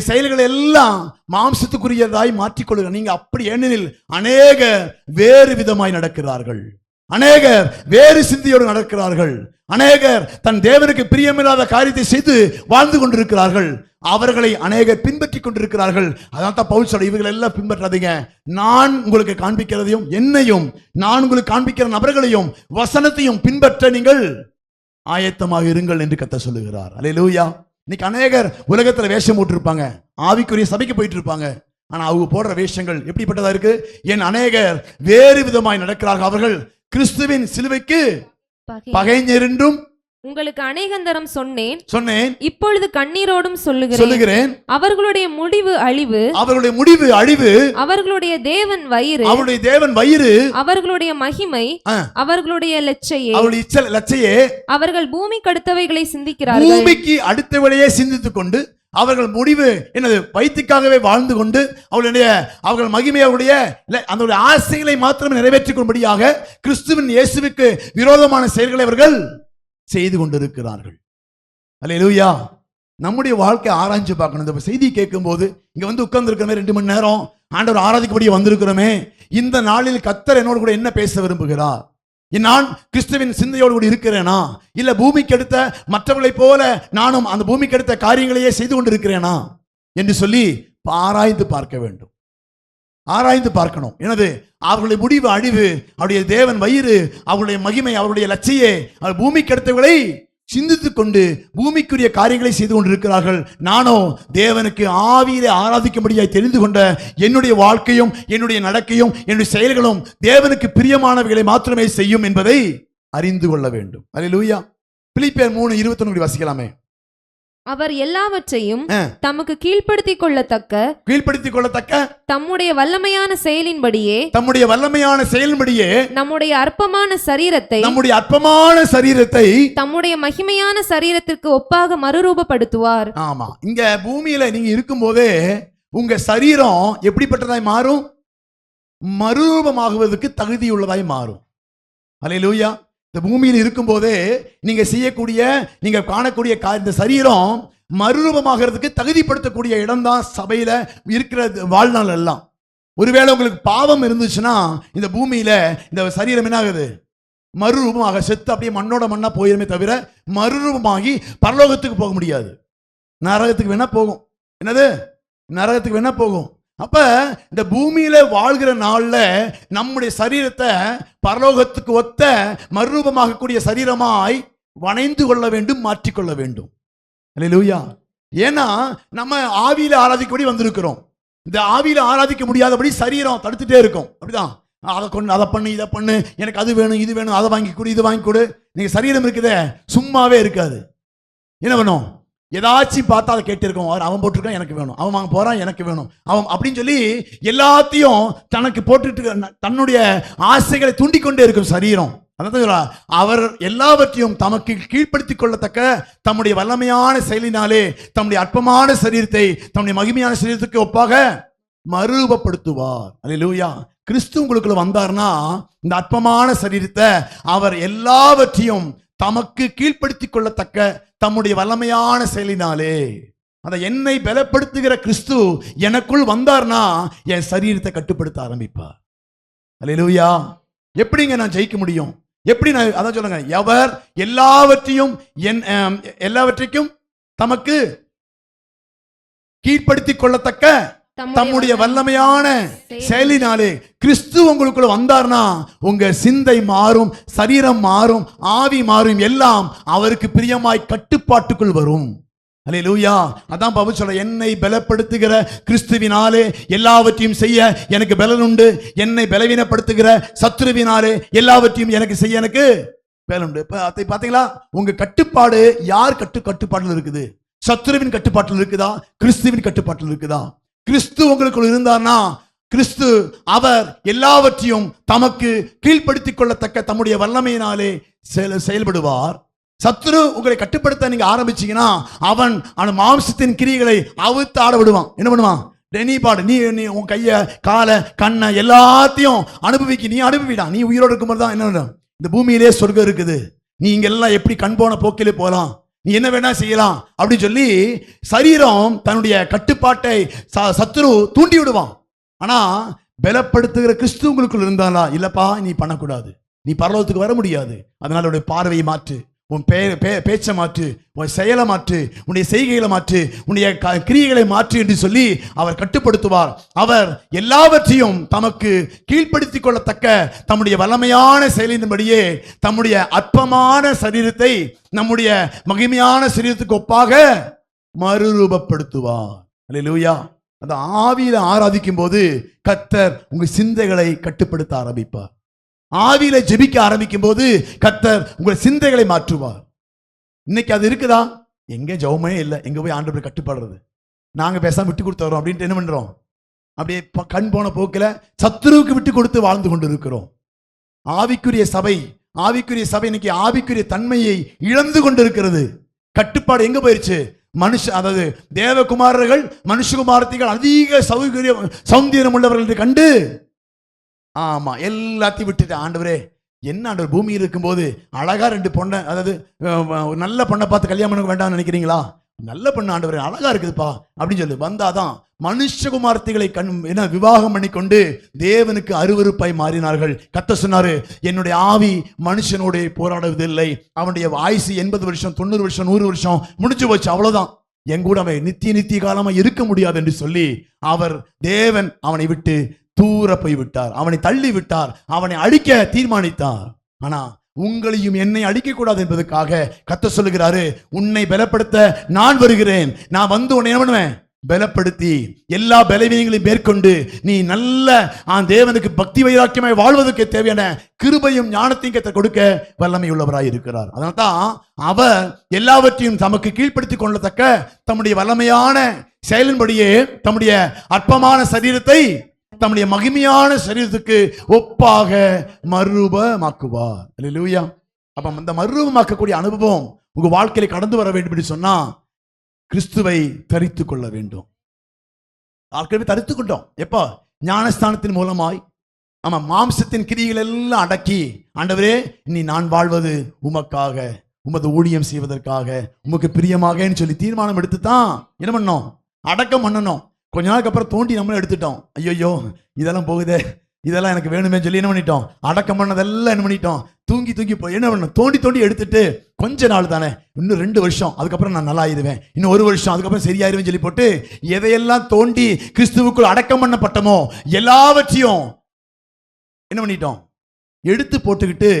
[SPEAKER 1] செயல்களை எல்லாம் மாம்சத்துக்குரியதாய் மாற்றிக்கொள்கிறார். நீங்க அப்படி ஏனெனில் அநேகர் வேறு விதமாய் நடக்கிறார்கள், அநேகர் வேறு சிந்தையோடு நடக்கிறார்கள், அநேகர் தன் தேவனுக்கு பிரியமில்லாத காரியத்தை செய்து வாழ்ந்து கொண்டிருக்கிறார்கள். அவர்களை அநேகர் பின்பற்றி கொண்டிருக்கிறார்கள். அதான் தான் பவுல் சொல்ற, இவர்கள் எல்லாம் பின்பற்றாதீங்க, நான் உங்களுக்கு காண்பிக்கிறதையும் என்னையும் நான் உங்களுக்கு காண்பிக்கிற நபர்களையும் வசனத்தையும் பின்பற்ற நீங்கள் ஆயத்தமாக இருங்கள் என்று கர்த்தர் சொல்லுகிறார். அல்லேலூயா. இன்னைக்கு அநேகர் உலகத்துல வேஷம் போட்டிருப்பாங்க, ஆவிக்குரிய சபைக்கு போயிட்டு இருப்பாங்க. ஆனா அவங்க போடுற வேஷங்கள் எப்படிப்பட்டதா இருக்கு? என் அநேகர் வேறு விதமாய் நடக்கிறார்கள். அவர்கள் கிறிஸ்துவின் சிலுவைக்கு பகைஞர் என்றும்
[SPEAKER 2] உங்களுக்கு அநேகந்தரம் சொன்னேன், இப்பொழுது கண்ணீரோடும் சொல்லுகிறேன். அவர்களுடைய முடிவு அழிவு, அவர்களுடைய தேவன் வயிறு, அவர்களுடைய மகிமை, அவர்களுடைய லட்சையே, அவர்கள் பூமிக்கு அடுத்தவைகளை சிந்திக்கிறார்கள்.
[SPEAKER 1] பூமிக்கு அடுத்தவளையே சிந்தித்துக் கொண்டு அவர்கள் முடிவு என்னது? வயிற்றுக்காகவே வாழ்ந்து கொண்டு அவர்கள் மகிமை, அந்த ஆசைகளை மாத்திரம் நிறைவேற்றிக் கொள்ளும்படியாக கிறிஸ்துவின் இயேசுவுக்கு விரோதமான செயல்களை அவர்கள் செய்து கொண்டிருக்கிறார்கள். அல்லேலூயா. நம்முடைய வாழ்க்கை ஆராய்ச்சி பார்க்கணும். இந்த செய்தி கேட்கும் போது இங்க வந்து உட்கார்ந்து இருக்கிறமே 2 மணி நேரம் ஆண்டவர் ஆராதிக்கப்படி வந்திருக்கிறோமே, இந்த நாளில் கர்த்தர் என்னோடு கூட என்ன பேச விரும்புகிறார்? நான் கிறிஸ்துவின் சிந்தையோடு கூட இருக்கிறேனா, இல்ல பூமிக்கு எடுத்த மற்றவர்களைப் போல நானும் அந்த பூமிக்கு எடுத்த காரியங்களையே செய்து கொண்டிருக்கிறேனா என்று சொல்லி ஆராய்ந்து பார்க்க வேண்டும். ஆராய்ந்து பார்க்கணும். எனது அவர்களுடைய முடிவு அழிவு, அவருடைய தேவன் வயிறு, அவருடைய மகிமை, அவருடைய லட்சியே, அவர் பூமிக்கு அடுத்தவர்களை சிந்தித்துக் கொண்டு பூமிக்குரிய காரியங்களை செய்து கொண்டிருக்கிறார்கள். நானோ தேவனுக்கு ஆவியிலே ஆராதிக்கும்படியாய் தெரிந்து கொண்ட என்னுடைய வாழ்க்கையும் என்னுடைய நடக்கையும் என்னுடைய செயல்களும் தேவனுக்கு பிரியமானவைகளை மாத்திரமே செய்யும் என்பதை அறிந்து கொள்ள வேண்டும். அல்லேலூயா. பிலிப்பியர் 3:21 வாசிக்கலாமே.
[SPEAKER 2] அவர் எல்லாவற்றையும் தமக்கு கீழ்ப்படுத்திக் கொள்ளத்தக்க தம்முடைய வல்லமையான செயலின்படியே நம்முடைய அற்பமான சரீரத்தை தம்முடைய மகிமையான சரீரத்திற்கு ஒப்பாக மறுரூபப்படுத்துவார்.
[SPEAKER 1] ஆமா, இங்க பூமியில நீங்க இருக்கும் போதே உங்க சரீரம் எப்படிப்பட்டதாய் மாறும்? மறுரூபமாகுவதற்கு தகுதியுள்ளதாய் மாறும். அல்லேலூயா. இந்த பூமியில் இருக்கும் போதே நீங்க செய்யக்கூடிய, நீங்க காணக்கூடிய இந்த சரீரம் மறுரூபமாகிறதுக்கு தகுதிப்படுத்தக்கூடிய இடம் தான் சபையில இருக்கிற வாழ்நாள் எல்லாம். ஒருவேளை உங்களுக்கு பாவம் இருந்துச்சுன்னா இந்த பூமியில இந்த சரீரம் என்ன ஆகுது? மறுரூபமாக செத்து அப்படியே மண்ணோட மண்ணா போயிருமே தவிர மறுரூபமாகி பரலோகத்துக்கு போக முடியாது. நரகத்துக்கு வேணா போகும். என்னது? நரகத்துக்கு வேணா போகும். அப்ப இந்த பூமியில வாழ்கிற நாள்ல நம்முடைய சரீரத்தை பரலோகத்துக்கு ஒத்த மறுரூபமாகக்கூடிய சரீரமாய் வணைந்து கொள்ள வேண்டும், மாற்றிக்கொள்ள வேண்டும். அல்லேலூயா. ஏன்னா நம்ம ஆவியில ஆராதிக்கபடி வந்திருக்கிறோம். இந்த ஆவியில ஆராதிக்க முடியாதபடி சரீரம் தடுத்துட்டே இருக்கும். அப்படிதான், அதை பண்ணு, இதை பண்ணு, எனக்கு அது வேணும், இது வேணும், அதை வாங்கி கொடு, இது வாங்கி கொடு. நீங்க சரீரம் இருக்குதே சும்மாவே இருக்காது. என்ன வேணும்? ஏதாச்சும் பார்த்தா அதை கேட்டு இருக்கோம். அவன் போட்டிருக்கான் எனக்கு வேணும், அவன் வாங்க போறான் எனக்கு வேணும், அவன் அப்படின்னு சொல்லி எல்லாத்தையும் தனக்கு போட்டுட்டு தன்னுடைய ஆசைகளை தூண்டிக்கொண்டே இருக்கும் சரீரம். அதான் அவர் எல்லாவற்றையும் தமக்கு கீழ்ப்படுத்திக் கொள்ளத்தக்க தம்முடைய வல்லமையான செயலினாலே தம்முடைய அற்பமான சரீரத்தை தம்முடைய மகிமையான சரீரத்துக்கு ஒப்பாக மறுரூபப்படுத்துவார். அல்லேலூயா. கிறிஸ்து உங்களுக்குள்ள வந்தார்னா இந்த அற்பமான சரீரத்தை அவர் எல்லாவற்றையும் தமக்கு கீழ்ப்படுத்திக் கொள்ளத்தக்க தம்முடைய வல்லமையான செயலினாலே, அந்த என்னை பலப்படுத்துகிற கிறிஸ்து எனக்குள் வந்தார்னா என் சரீரத்தை கட்டுப்படுத்த ஆரம்பிப்பார். அல்லேலூயா. எப்படிங்க நான் ஜெயிக்க முடியும்? எப்படி நான் அதான் சொல்லுங்க. எவர் எல்லாவற்றையும் தமக்கு கீழ்ப்படுத்திக் கொள்ளத்தக்க தம்முடைய வல்லமையான செயலினாலே, கிறிஸ்து உங்களுக்குள்ள வந்தார்னா உங்க சிந்தை மாறும், சரீரம் மாறும், ஆவி மாறும், எல்லாம் அவருக்கு பிரியமாய் கட்டுப்பாட்டுக்குள் வரும். அல்லேலூயா. அதான் பவுல் சொல்ற, என்னை பலப்படுத்துகிற கிறிஸ்துவினாலே எல்லாவற்றையும் செய்ய எனக்கு பலன் உண்டு, என்னை பலவீனப்படுத்துகிற சத்துருவினாலே எல்லாவற்றையும் எனக்கு செய்ய எனக்கு பலன் உண்டு. பாத்தீங்களா? உங்க கட்டுப்பாடு யார் கட்டுப்பாட்டில் இருக்குது? சத்துருவின் கட்டுப்பாட்டில் இருக்குதா? கிறிஸ்துவின் கட்டுப்பாட்டில் இருக்குதா? கிறிஸ்து உங்களுக்குள் இருந்தார்னா கிறிஸ்து அவர் எல்லாவற்றையும் தமக்கு கீழ்ப்படுத்திக் கொள்ளத்தக்க தம்முடைய வல்லமையினாலே செயல்படுவார். சத்துரு உங்களை கட்டுப்படுத்த நீங்க ஆரம்பிச்சீங்கன்னா அவன் அந்த மாம்சத்தின் கிரியைகளை அவுத்து ஆட விடுவான். என்ன பண்ணுவான்? நீ உன் கைய காலை கண்ணை எல்லாத்தையும் நீ அனுபவிடா. நீ உயிரோடு இருக்கும்போது தான் என்ன, இந்த பூமியிலே சொர்க்கம் இருக்குது, நீ இங்க எல்லாம் எப்படி கண் போன போக்கிலே போகலாம், நீ என்ன வேணா செய்யலாம் அப்படின்னு சொல்லி சரீரம் தன்னுடைய கட்டுப்பாட்டை சத்துரு தூண்டி விடுவான். ஆனா பலப்படுத்துகிற கிறிஸ்து உங்களுக்குள் இருந்தாலா, இல்லப்பா நீ பண்ணக்கூடாது, நீ பரலோகத்துக்கு வர முடியாது, அதனால உடைய பார்வையை மாற்று, உன் பேச்சை மாற்று, உன் செயலை மாற்று, உன்னுடைய செய்கைகளை மாற்று, உன்னுடைய கிரியைகளை மாற்று என்று சொல்லி அவர் கட்டுப்படுத்துவார். அவர் எல்லாவற்றையும் தமக்கு கீழ்ப்படுத்திக் கொள்ளத்தக்க தம்முடைய வல்லமையான செயலின்படியே தம்முடைய அற்பமான சரீரத்தை நம்முடைய மகிமையான சரீரத்துக்கு ஒப்பாக மறுரூபப்படுத்துவார். அல்லேலூயா. அந்த ஆவியில ஆராதிக்கும் போது கர்த்தர் உங்கள் சிந்தைகளை கட்டுப்படுத்த ஆரம்பிப்பார். ஆவியில ஜெபிக்க ஆரம்பிக்கும் போது கர்த்தர் உங்கள் சிந்தைகளை மாற்றுவார். இன்னைக்கு அது இருக்குதா? எங்க ஜெபமே இல்லை, எங்க போய் ஆண்டவரை கட்டுப்படுறது, நாங்க பேசாம விட்டு கொடுத்து வரோம் அப்படின்ட்டு என்ன பண்றோம்? அப்படியே கண் போன போக்கில சத்துருவுக்கு விட்டு கொடுத்து வாழ்ந்து கொண்டு இருக்கிறோம். ஆவிக்குரிய சபை இன்னைக்கு ஆவிக்குரிய தன்மையை இழந்து கொண்டு இருக்கிறது. கட்டுப்பாடு எங்க போயிருச்சு? அதாவது தேவகுமாரர்கள் மனுஷகுமாரத்திகள் அதிக சௌந்தரியம் உள்ளவர்கள் கண்டு ஆமா எல்லாத்தையும் விட்டுட்டு, ஆண்டவரே என்ன ஆண்டவர் பூமியில் இருக்கும்போது அழகா ரெண்டு பொண்ணை, அதாவது நல்ல பொண்ணை பார்த்து கல்யாணம் பண்ண வேண்டாம்னு நினைக்கிறீங்களா? நல்ல பொண்ணு ஆண்டவரே அழகா இருக்குதுப்பா அப்படின்னு சொல்லி வந்தாதான் மனுஷகுமார்த்திகளை விவாகம் பண்ணி கொண்டு தேவனுக்கு அருவருப்பாய் மாறினார்கள். கர்த்தர் சொன்னாரு, என்னுடைய ஆவி மனுஷனோட போராடுவதில்லை, அவனுடைய ஆயுசு 80 வருஷம் 90 வருஷம் 100 வருஷம் முடிஞ்சு போச்சு, அவ்வளவுதான், என் கூட அவன் நித்திய காலமா இருக்க முடியாது என்று சொல்லி தேவன் அவனை விட்டு தூர போய் விட்டார், அவனை தள்ளி விட்டார், அவனை அழிக்க தீர்மானித்தார். ஆனா உங்களையும் என்னை அழிக்க கூடாது என்பதற்காக கர்த்தர் சொல்லுகிறாரு, உன்னை பலப்படுத்த நான் வருகிறேன். நான் வந்து உன்னை என்ன பண்ணுவேன்? பலப்படுத்தி எல்லா பலவீனங்களையும் மேற்கொண்டு நீ நல்ல தேவனுக்கு பக்தி வைராக்கியமாய் வாழ்வதற்கு தேவையான கிருபையும் ஞானத்தையும் கர்த்தர் கொடுக்க வல்லமை உள்ளவராய் இருக்கிறார். அதனால்தான் அவர் எல்லாவற்றையும் தமக்கு கீழ்ப்படுத்திக் கொள்ளத்தக்க தம்முடைய வல்லமையான செயலின்படியே தம்முடைய அற்பமான சரீரத்தை தம்முடைய மகிமையான சரீரத்துக்கு ஒப்பாக மறுரூபமாக்குவார். அல்லேலூயா. அப்ப அந்த மறுரூபமாக்கக்கூடிய அனுபவம் உங்க வாழ்க்கையில கடந்து வர வேண்டும் என்று சொன்னா கிறிஸ்துவை தரித்துக் கொள்ள வேண்டும். ஆட்களை தரித்துக் கொண்டோம் எப்போ? ஞானஸ்தானத்தின் மூலமாய். ஆமா, மாம்சத்தின் கிரிகள் எல்லாம் அடக்கி, ஆண்டவரே இனி நான் வாழ்வது உமக்காக, உமது ஊழியம் செய்வதற்காக, உமக்கு பிரியமாக சொல்லி தீர்மானம் எடுத்து தான் என்ன பண்ணோம்? அடக்கம் பண்ணணும். கொஞ்ச நாளுக்கு அப்புறம் தோண்டி நம்மளும் எடுத்துட்டோம். ஐயோ இதெல்லாம் போகுதே, இதெல்லாம் எனக்கு வேணுமே சொல்லி என்ன பண்ணிட்டோம்? அடக்கம் பண்ணதெல்லாம் என்ன பண்ணிட்டோம்? தூங்கி போய் என்ன பண்ணணும்? தோண்டி எடுத்துட்டு கொஞ்ச நாள் தானே, இன்னும் 2 வருஷம், அதுக்கப்புறம் நான் நல்லா ஆயிடுவேன், இன்னும் 1 வருஷம், அதுக்கப்புறம் சரியாயிருவேன் சொல்லி போட்டு எதையெல்லாம் தோண்டி கிறிஸ்துவுக்குள் அடக்கம் பண்ணப்பட்டமோ எல்லாவற்றையும் என்ன பண்ணிட்டோம்? எடுத்து போட்டுக்கிட்டு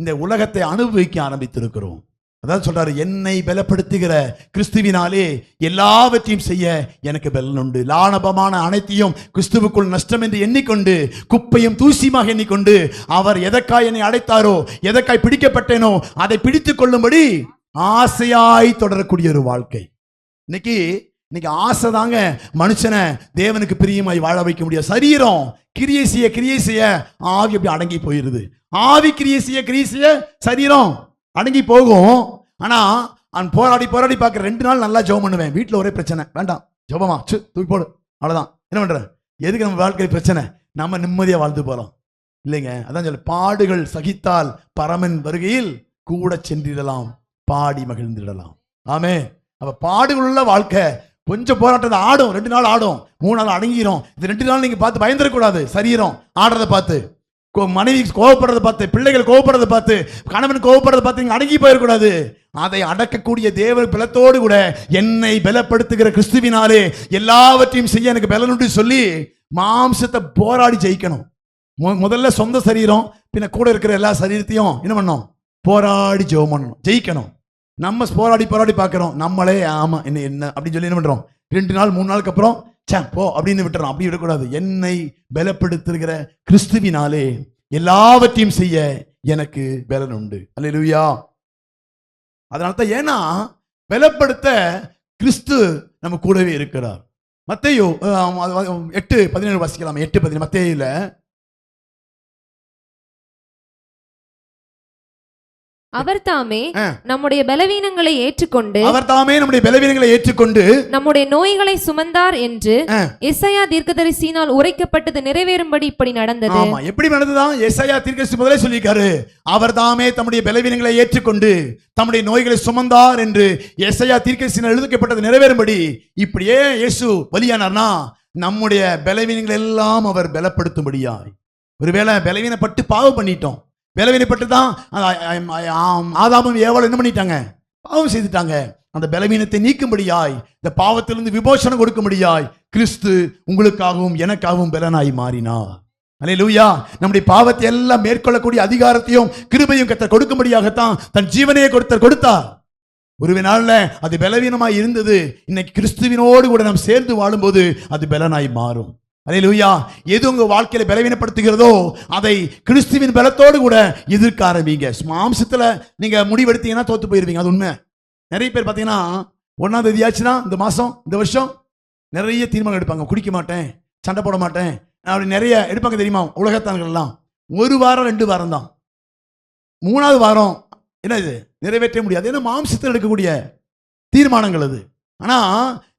[SPEAKER 1] இந்த உலகத்தை அனுபவிக்க ஆரம்பித்திருக்கிறோம். அதான் சொல்றாரு, என்னை பலப்படுத்துகிற கிறிஸ்துவினாலே எல்லாவற்றையும் செய்ய எனக்கு பலன் உண்டு. லானபமான அனைத்தையும் கிறிஸ்துவுக்குள் நஷ்டம் என்று எண்ணிக்கொண்டு, குப்பையும் தூசியுமாக எண்ணிக்கொண்டு, அவர் எதற்காய் என்னை அடைத்தாரோ, எதற்காய் பிடிக்கப்பட்டேனோ அதை பிடித்துக் கொள்ளும்படி ஆசையாய் தொடரக்கூடிய ஒரு வாழ்க்கை. இன்னைக்கு ஆசை தாங்க மனுஷனை தேவனுக்கு பிரியமாய் வாழ வைக்க முடியாது. சரீரம் கிரியை செய்ய ஆவி அப்படி அடங்கி போயிருது. ஆவி கிரியை செய்ய சரீரம் அடங்கி போகும். ஆனா போராடி பார்க்க 2 நாள் நல்லா ஜெபம் பண்ணுவேன், வீட்டுல ஒரே பிரச்சனை, வேண்டாம் ஜெபமா தூக்கி போடு, அவ்வளவுதான். என்ன பண்ற? எதுக்கு நம்ம வாழ்க்கை பிரச்சனை? நம்ம நிம்மதியா வாழ்ந்து போறோம் இல்லைங்க. அதான் சொல்ல, பாடுகள் சகித்தால் பரமன் வருகையில் கூட சென்றிடலாம், பாடி மகிழ்ந்திடலாம். ஆமே. அப்ப பாடுகள் உள்ள வாழ்க்கை கொஞ்சம் போராட்டத்தை ஆடும், 2 நாள் ஆடும், 3 நாள் அடங்கிரும். இது 2 நாள் நீங்க பார்த்து பயந்துடக்கூடாது. சரீரம் ஆடுறதை பார்த்து, மனைவி கோவப்படுறதை பார்த்து, பிள்ளைகள் கோவப்படுறதை பார்த்து, கணவன் கோவப்படுறதை பார்த்து நீங்க அடங்கி போயிடக்கூடாது. அதை அடக்கக்கூடிய தேவ பலத்தோடு கூட என்னை பலப்படுத்துகிற கிறிஸ்துவினாலே எல்லாவற்றையும் செய்ய எனக்கு பலன் உண்டு சொல்லி மாம்சத்தை போராடி ஜெயிக்கணும். முதல்ல சொந்த சரீரம், பின்ன கூட இருக்கிற எல்லா சரீரத்தையும் என்ன பண்ணணும்? போராடி ஜெபம் பண்ணணும், ஜெயிக்கணும். நம்ம போராடி பார்க்கிறோம், நம்மளே ஆமா என்ன அப்படின்னு சொல்லி என்ன பண்றோம்? 2 நாள் 3 நாளுக்கு அப்புறம் போ அப்படின்னு விட்டுறோம். அப்படி விடக்கூடாது. என்னை பலப்படுத்துகிற கிறிஸ்துவினாலே எல்லாவற்றையும் செய்ய எனக்கு பலன் உண்டு. அல்லேலூயா. அதனால தான், ஏன்னா பலப்படுத்த கிறிஸ்து நம்ம கூடவே இருக்கிறார். மத்தேயு 8:17 வாசிக்கலாம். 8:17 மத்தேயுல,
[SPEAKER 2] அவர் தாமே நம்முடைய பலவீனங்களை ஏற்றுக்கொண்டு நம்முடைய நோய்களை சுமந்தார் என்று எசாயா தீர்க்கதரிசியினால் உரைக்கப்பட்டது நிறைவேறும்படி இப்படி நடந்தது.
[SPEAKER 1] ஆமா, எப்படி நடந்ததா? எசாயா தீர்க்கதரிசி முதலே சொல்லியிருக்காரு, அவர் தாமே தம்முடைய பலவீனங்களை ஏற்றுக்கொண்டு தம்முடைய நோய்களை சுமந்தார் என்று எசாயா தீர்க்கதரிசியினால் எழுதப்பட்டது நிறைவேறும்படி. இப்படியே இயேசு பலியானார்னா நம்முடைய பலவீனங்களை எல்லாம் அவர் பலப்படுத்தும்படியாய். ஒருவேளை பலவீனப்பட்டு பாவம் பண்ணிட்டோம், பலவீனப்பட்டு தான் ஆதாமும் ஏவாளும் என்ன பண்ணிட்டாங்க? பாவம் செய்துட்டாங்க. அந்த பலவீனத்தை நீக்கும்படியாய், இந்த பாவத்திலிருந்து விமோசனம் கொடுக்கும்படியாய் கிறிஸ்து உங்களுக்காகவும் எனக்காகவும் பலனாய் மாறினார். அல்லேலூயா. நம்முடைய பாவத்தை எல்லாம் மேற்கொள்ளக்கூடிய அதிகாரத்தையும் கிருபையும் கர்த்தர் கொடுக்கும்படியாகத்தான் தன் ஜீவனையே கொடுத்தார். ஒரு நாள்ல அது பலவீனமாய் இருந்தது, இன்னைக்கு கிறிஸ்துவினோடு கூட நாம் சேர்ந்து வாழும்போது அது பலனாய் மாறும். அல்லேலூயா. எது உங்க வாழ்க்கையில பலவீனப்படுத்துகிறதோ அதை கிறிஸ்துவின் பலத்தோடு கூட எதிர்க்க ஆரம்பிங்க. மாம்சத்துல நீங்க முடிவெடுத்தீங்கன்னா தோத்து போயிருவீங்க. அது உண்மை. நிறைய பேர் பார்த்தீங்கன்னா 1ஆம் தேதி ஆச்சுன்னா இந்த மாசம் இந்த வருஷம் நிறைய தீர்மானம் எடுப்பாங்க. குடிக்க மாட்டேன், சண்டை போட மாட்டேன், அப்படி நிறைய எடுப்பாங்க தெரியுமா? உலகத்தான்கள் எல்லாம் 1 வாரம் 2 வாரம் தான். 3ஆவது வாரம் என்ன இது நிறைவேற்ற முடியாது. ஏன்னா மாம்சத்தில் எடுக்கக்கூடிய தீர்மானங்கள் அது. ஆனா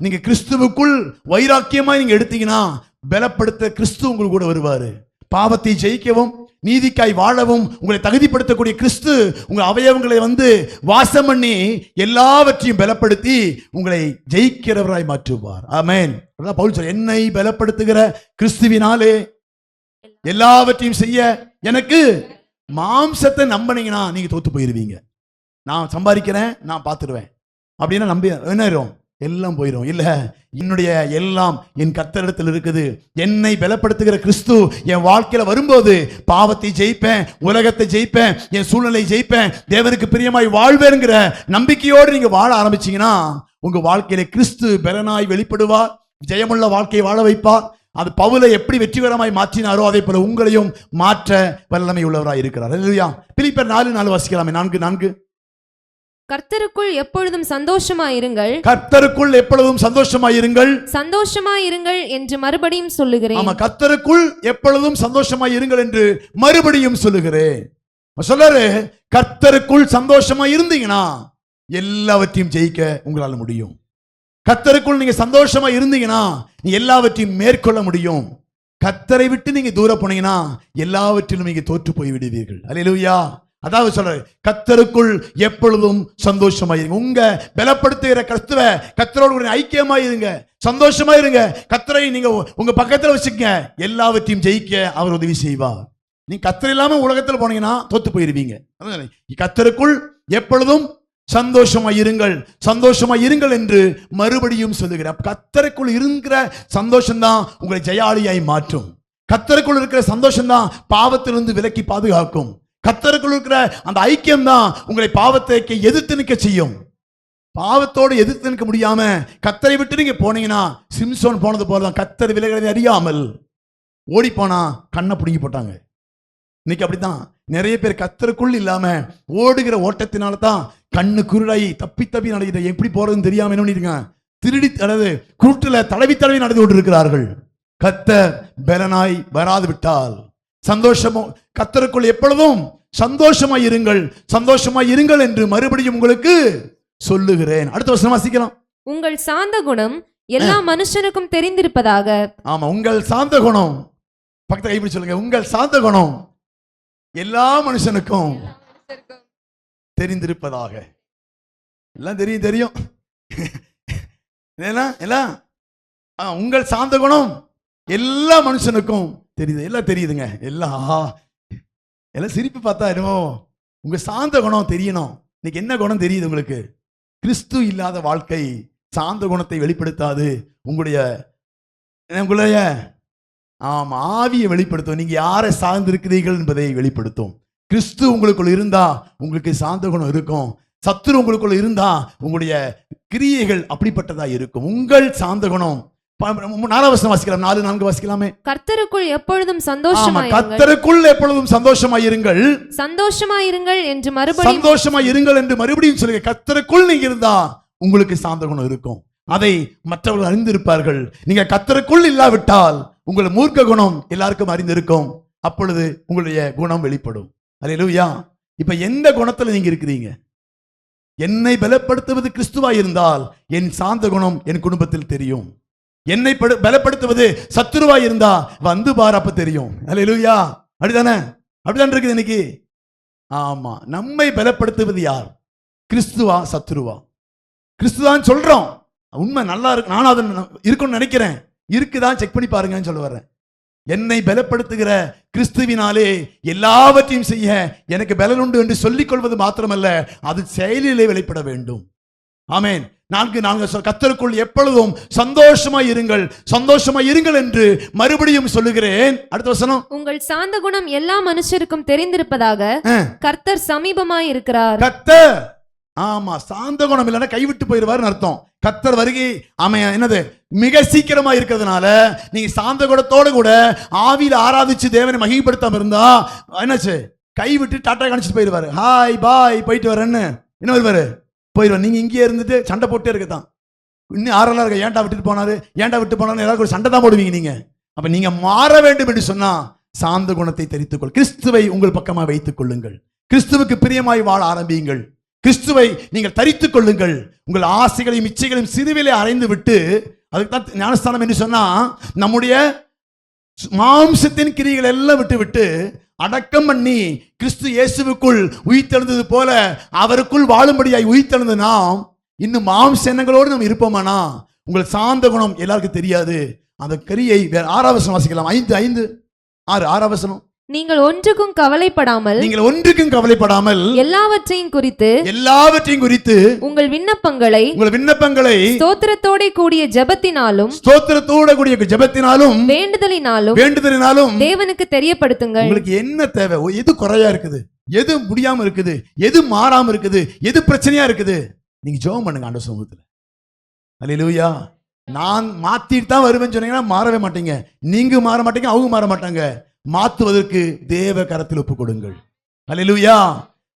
[SPEAKER 1] நீங்க கிறிஸ்துவுக்குள் வைராக்கியமா நீங்க எடுத்தீங்கன்னா பலப்படுத்த கிறிஸ்து உங்களுக்கு கூட வருவாரு. பாவத்தை ஜெயிக்கவும் நீதிக்காய் வாழவும் உங்களை தகுதிப்படுத்தக்கூடிய கிறிஸ்து உங்கள் அவயவங்களை வாசம் பண்ணி எல்லாவற்றையும் பலப்படுத்தி உங்களை ஜெயிக்கிறவராய் மாற்றுவார். ஆமென். பவுல் சொல்றார், என்னை பலப்படுத்துகிற கிறிஸ்துவினாலே எல்லாவற்றையும் செய்ய எனக்கு. மாம்சத்தை நம்பினீங்கன்னா நீங்க தோத்து போயிருவீங்க. நான் சம்பாதிக்கிறேன், நான் பார்த்துடுவேன் அப்படின்னா நம்பி என்ன ஆயிரும்? எல்லாம் போயிடும். இல்ல, என்னுடைய எல்லாம் என் கர்த்தரிடத்தில் இருக்குது. என்னை பலப்படுத்துகிற கிறிஸ்து என் வாழ்க்கையில வரும்போது பாவத்தை ஜெயிப்பேன், உலகத்தை ஜெயிப்பேன், என் சூழ்நிலை ஜெயிப்பேன், தேவனுக்கு பிரியமாய் வாழ்வேங்கிற நம்பிக்கையோடு நீங்க வாழ ஆரம்பிச்சீங்கன்னா உங்க வாழ்க்கையில கிறிஸ்து பலனாய் வெளிப்படுவார், ஜெயமுள்ள வாழ்க்கையை வாழ வைப்பார். அது பவுலை எப்படி வெற்றிகரமாய் மாற்றினாரோ அதே போல உங்களையும் மாற்ற வல்லமை உள்ளவராய் இருக்கிறார். அல்லேலூயா. பிலிப்பியர் 4:4 வாசிக்கலாமே. 4:4.
[SPEAKER 2] கர்த்தருக்குள் எப்பொழுதும் சந்தோஷமாயிருங்கள்,
[SPEAKER 1] கர்த்தருக்குள் எப்பொழுதும் சந்தோஷமாயிருங்கள்,
[SPEAKER 2] சந்தோஷமாயிருங்கள் என்று மறுபடியும் சொல்லுகிறேன்.
[SPEAKER 1] ஆமா, கர்த்தருக்குள் எப்பொழுதும் சந்தோஷமாயிருங்கள் என்று மறுபடியும் சொல்லுகிறேன். சொல்றாரு, கர்த்தருக்குள் சந்தோஷமா இருந்தீங்கன்னா எல்லாவற்றையும் ஜெயிக்க உங்களால முடியும். கர்த்தருக்குள் நீங்க சந்தோஷமா இருந்தீங்கன்னா நீ எல்லாவற்றையும் மேற்கொள்ள முடியும். கர்த்தரை விட்டு நீங்க தூர போனீங்கன்னா எல்லாவற்றிலும் நீங்க தோற்று போய் விடுவீர்கள். அல்லேலூயா. அதாவது சொல்றாரு, கர்த்தருக்குள் எப்பொழுதும் சந்தோஷமா இருங்க. உங்க பலப்படுத்துகிற கிறிஸ்துவ கர்த்தரோடு கூட ஐக்கியமா இருங்க, சந்தோஷமா இருங்க. கர்த்தரை நீங்க உங்க பக்கத்துல வச்சுக்கங்க, எல்லாவற்றையும் ஜெயிக்க அவர் உதவி செய்வார். நீங்க கர்த்தர் இல்லாம உலகத்துல போனீங்கன்னா தோத்து போயிருவீங்க. கர்த்தருக்குள் எப்பொழுதும் சந்தோஷமா இருங்கள், சந்தோஷமா இருங்கள் என்று மறுபடியும் சொல்லுகிறார். கர்த்தருக்குள் இருக்கிற சந்தோஷம் தான் உங்களை ஜெயாளியாய் மாற்றும். கர்த்தருக்குள் இருக்கிற சந்தோஷம் தான் பாவத்திலிருந்து விலக்கி பாதுகாக்கும். கர்த்தருக்குள் இருக்கிற அந்த ஐக்கியம் தான் உங்களை பாவத்தை எதிர்த்து நிற்க செய்யும். பாவத்தோடு எதிர்த்து நிற்க முடியாம கர்த்தரை விட்டு நீங்க போனீங்கன்னா சிம்சோன் போனது போலதான். கர்த்தர் விலகிறதை அறியாமல் ஓடி போனா கண்ணை பிடுங்கி போட்டாங்க. இன்னைக்கு அப்படித்தான் நிறைய பேர் கர்த்தருக்குள் இல்லாம ஓடுகிற ஓட்டத்தினால தான் கண்ணு குருடாயி தப்பி தப்பி நடக்குது. எப்படி போறதுன்னு தெரியாம என்ன பண்ணிருங்க, திருடி அதாவது குருட்டுல தடவி தடவி நடந்து கொண்டிருக்கிறார்கள். கர்த்தர் பலனாய் வராது விட்டால் சந்தோஷமோ, கர்த்தருக்குள் எப்பொழுதும் சந்தோஷமாய் இருங்கள், சந்தோஷமாய் இருங்கள் என்று மறுபடியும் உங்களுக்கு சொல்லுகிறேன். அடுத்த வசனம் வாசிக்கலாம்.
[SPEAKER 2] உங்கள் சாந்த குணம் எல்லா மனுஷனுக்கும் தெரிந்திருப்பதாக.
[SPEAKER 1] ஆமா, உங்கள் சாந்த குணம், பக்கத்தை கைப்பிடி சொல்லுங்க, உங்கள் சாந்த குணம் எல்லா மனுஷனுக்கும் தெரிந்திருப்பதாக. எல்லாம் தெரியும் தெரியும் எல்லாம் உங்கள் சாந்த குணம் எல்லா மனுஷனுக்கும் தெரியுது. எல்லாம் தெரியுதுங்க. எல்லாம் சிரிப்பு பார்த்தா என்னமோ உங்க சாந்த குணம் தெரியணும். இன்னைக்கு என்ன குணம் தெரியுது உங்களுக்கு? கிறிஸ்து இல்லாத வாழ்க்கை சாந்த குணத்தை வெளிப்படுத்தாது. உங்களுடைய ஆமா ஆவியை வெளிப்படுத்தும். நீங்க யாரை சார்ந்து இருக்கிறீர்கள் என்பதை வெளிப்படுத்தும். கிறிஸ்து உங்களுக்குள்ள இருந்தா உங்களுக்கு சாந்த குணம் இருக்கும். சத்துரு உங்களுக்குள்ள இருந்தா உங்களுடைய கிரியைகள் அப்படிப்பட்டதா இருக்கும். உங்கள் சாந்த குணம் 4 வசனம் வாசிக்கலாம். 4:4 வாசிக்கலாமே.
[SPEAKER 2] கர்த்தருக்குள் எப்பொழுதும் சந்தோஷமாயிருங்கள்,
[SPEAKER 1] கர்த்தருக்குள் எப்பொழுதும் சந்தோஷமாயிருங்கள்,
[SPEAKER 2] சந்தோஷமாயிருங்கள் என்று மறுபடியும்
[SPEAKER 1] சந்தோஷமாயிருங்கள் என்று மறுபடியும் சொல்லுங்க. கர்த்தருக்குள் நீங்க இருந்தா உங்களுக்கு சாந்த குணம் இருக்கும். அதை மற்றவர்கள் அறிந்திருப்பார்கள். நீங்க கர்த்தருக்குள் இல்லாவிட்டால் உங்கள் மூர்க்க குணம் எல்லாருக்கும் அறிந்திருக்கும். அப்பொழுது உங்களுடைய குணம் வெளிப்படும். அல்லேலூயா. இப்ப எந்த குணத்துல நீங்க இருக்கிறீங்க? என்னை பலப்படுத்துவது கிறிஸ்துவாய் இருந்தால் என் சாந்த குணம் என் குடும்பத்தில் தெரியும். என்னை பலப்படுத்துவது சத்துருவாய் இருந்தா வந்து பார், அப்ப தெரியும். அல்லேலூயா. அப்படிதானே? அப்படிதான் இருக்குது இன்னைக்கு. ஆமா, நம்மை பலப்படுத்துவது யார்? கிறிஸ்துவா சத்துருவா? கிறிஸ்துதான் சொல்றோம். உண்மை நல்லா இருக்கு, நானும் அதை இருக்குன்னு நினைக்கிறேன். இருக்குதான், செக் பண்ணி பாருங்கன்னு சொல்ல வர்றேன். என்னை பலப்படுத்துகிற கிறிஸ்துவினாலே எல்லாவற்றையும் செய்ய எனக்கு பலன் உண்டு என்று சொல்லிக் கொள்வது மாத்திரமல்ல, அது செயலிலே வெளிப்பட வேண்டும். ஆமென். 4:4 கர்த்தருக்குள் எப்பொழுதும் சந்தோஷமாய் இருங்கள், சந்தோஷமாய் இருங்கள் என்று மறுபடியும் சொல்லுகிறேன். அடுத்த வசனம்,
[SPEAKER 2] உங்கள் சாந்த குணம் எல்லா மனுஷருக்கும் தெரிந்திருப்பதாக கர்த்தர் சமீபமாய் இருக்கிறார்.
[SPEAKER 1] கர்த்தர் ஆமா சாந்த குணம் இல்லைன்னா கைவிட்டு போயிருவாருன்னு அர்த்தம். கர்த்தர் வருகை என்னது மிக சீக்கிரமா இருக்கிறதுனால நீங்க சாந்த குணத்தோடு கூட ஆவியில ஆராதிச்சு தேவனை மகிமைப்படுத்தாம இருந்தா என்னாச்சு, கைவிட்டு டாட்டா காணிச்சுட்டு போயிருவாரு. ஹாய் பாய் போயிட்டு வரேன்னு என்ன வருவாரு, போயிடுவார். நீங்க இங்கேயே இருந்துட்டு சண்டை போட்டே இருக்கதான். இன்னும் ஆறெல்லாம் இருக்க, ஏன்டா விட்டுட்டு போனாரு, ஏன்டா விட்டு போனாரு, ஏதாவது ஒரு சண்டை தான் போடுவீங்க நீங்க. அப்ப நீங்க மாற வேண்டும் என்று சொன்னா சாந்த குணத்தை தரித்துக்கொள், கிறிஸ்துவை உங்கள் பக்கமா வைத்துக் கொள்ளுங்கள், கிறிஸ்துவுக்கு பிரியமாய் வாழ ஆரம்பியுங்கள், கிறிஸ்துவை நீங்கள் தரித்துக் கொள்ளுங்கள். உங்கள் ஆசைகளையும் இச்சைகளையும் சிறுவிலே அறைந்து விட்டு, அதுக்கு தான் ஞானஸ்தானம் என்று சொன்னா நம்முடைய மாம்சத்தின் கிரிகள் எல்லாம் விட்டு விட்டு அடக்கம் பண்ணி கிறிஸ்து இயேசுவுக்குள் உயிர்த்தெழுந்தது போல அவருக்குள் வாழும்படியாய் உயிர்த்தெழுந்த நாம் இன்னும் மாம்ச எண்ணங்களோடு நாம் இருப்போமானா உங்கள் சாந்த குணம் எல்லாருக்கும் தெரியாது. அந்த கிரியை வேற 6 வசனம் வாசிக்கலாம். 5:6 6 வசனம்.
[SPEAKER 2] நீங்கள் ஒன்றுக்கும் கவலைப்படாமல்
[SPEAKER 1] நீங்கள் ஒன்றுக்கும் கவலைப்படாமல்
[SPEAKER 2] எல்லாவற்றையும் குறித்து
[SPEAKER 1] உங்கள் விண்ணப்பங்களை
[SPEAKER 2] ஸ்தோத்திரத்தோட கூடிய ஜெபத்தினாலும்
[SPEAKER 1] வேண்டுதலினாலும்
[SPEAKER 2] தேவனுக்கு தெரியப்படுத்துங்கள்.
[SPEAKER 1] உங்களுக்கு என்ன தேவை, எது குறையா இருக்குது, எது முடியாம இருக்குது, எது மாறாம இருக்குது, எது பிரச்சனையா இருக்குது, நீங்க ஜெபம் பண்ணுங்க ஆண்டவர் சமூகத்துல. அல்லேலூயா. நான் மாத்திட்டு தான் வருவேன்னு சொன்னீங்கன்னா மாறவே மாட்டீங்க. நீங்க மாற மாட்டீங்க, அவங்க மாற மாட்டாங்க. மாத்துவதற்கு தேவ கரத்தில் ஒப்பு கொடுங்கள். அல்லேலூயா.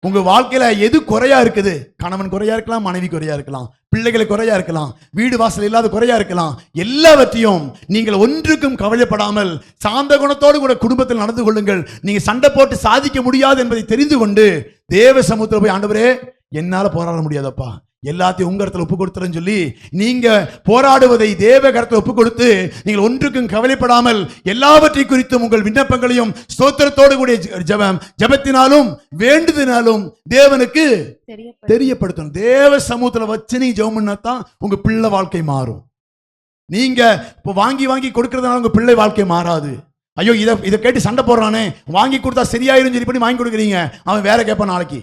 [SPEAKER 1] உங்க வாழ்க்கையில எது குறையா இருக்குது, கணவன் குறையா இருக்கலாம், மனைவி குறையா இருக்கலாம், பிள்ளைகளை குறையா இருக்கலாம், வீடு வாசல் இல்லாத குறையா இருக்கலாம், எல்லாவற்றையும் நீங்கள் ஒன்றுக்கும் கவலைப்படாமல் சாந்த குணத்தோடு கூட குடும்பத்தில் நடந்து கொள்ளுங்கள். நீங்க சண்டை போட்டு சாதிக்க முடியாது என்பதை தெரிந்து கொண்டு தேவ சமூகத்தில் போய், ஆண்டவரே என்னால போராட முடியாதப்பா, எல்லாத்தையும் உங்க இடத்துல ஒப்பு கொடுத்துறேன்னு சொல்லி நீங்க போராடுவதை தேவ கரத்தில் ஒப்பு கொடுத்து நீங்கள் ஒன்றுக்கும் கவலைப்படாமல் எல்லாவற்றை குறித்தும் உங்கள் விண்ணப்பங்களையும் ஸ்தோத்திரத்தோடு கூடிய ஜெபத்தினாலும் வேண்டுதலினாலும் தேவனுக்கு தெரியப்படுத்தணும். தேவ சமூகத்துல வச்சு நீங்க ஜெபம் பண்ணாதான் உங்க பிள்ளை வாழ்க்கை மாறும். நீங்க இப்போ வாங்கி கொடுக்கறதுனால உங்க பிள்ளை வாழ்க்கை மாறாது. ஐயோ இதை கேட்டு சண்டை போடுறானே, வாங்கி கொடுத்தா சரியாயிரும் சொல்லி பண்ணி வாங்கி கொடுக்குறீங்க, அவன் வேற கேட்பான், நாளைக்கு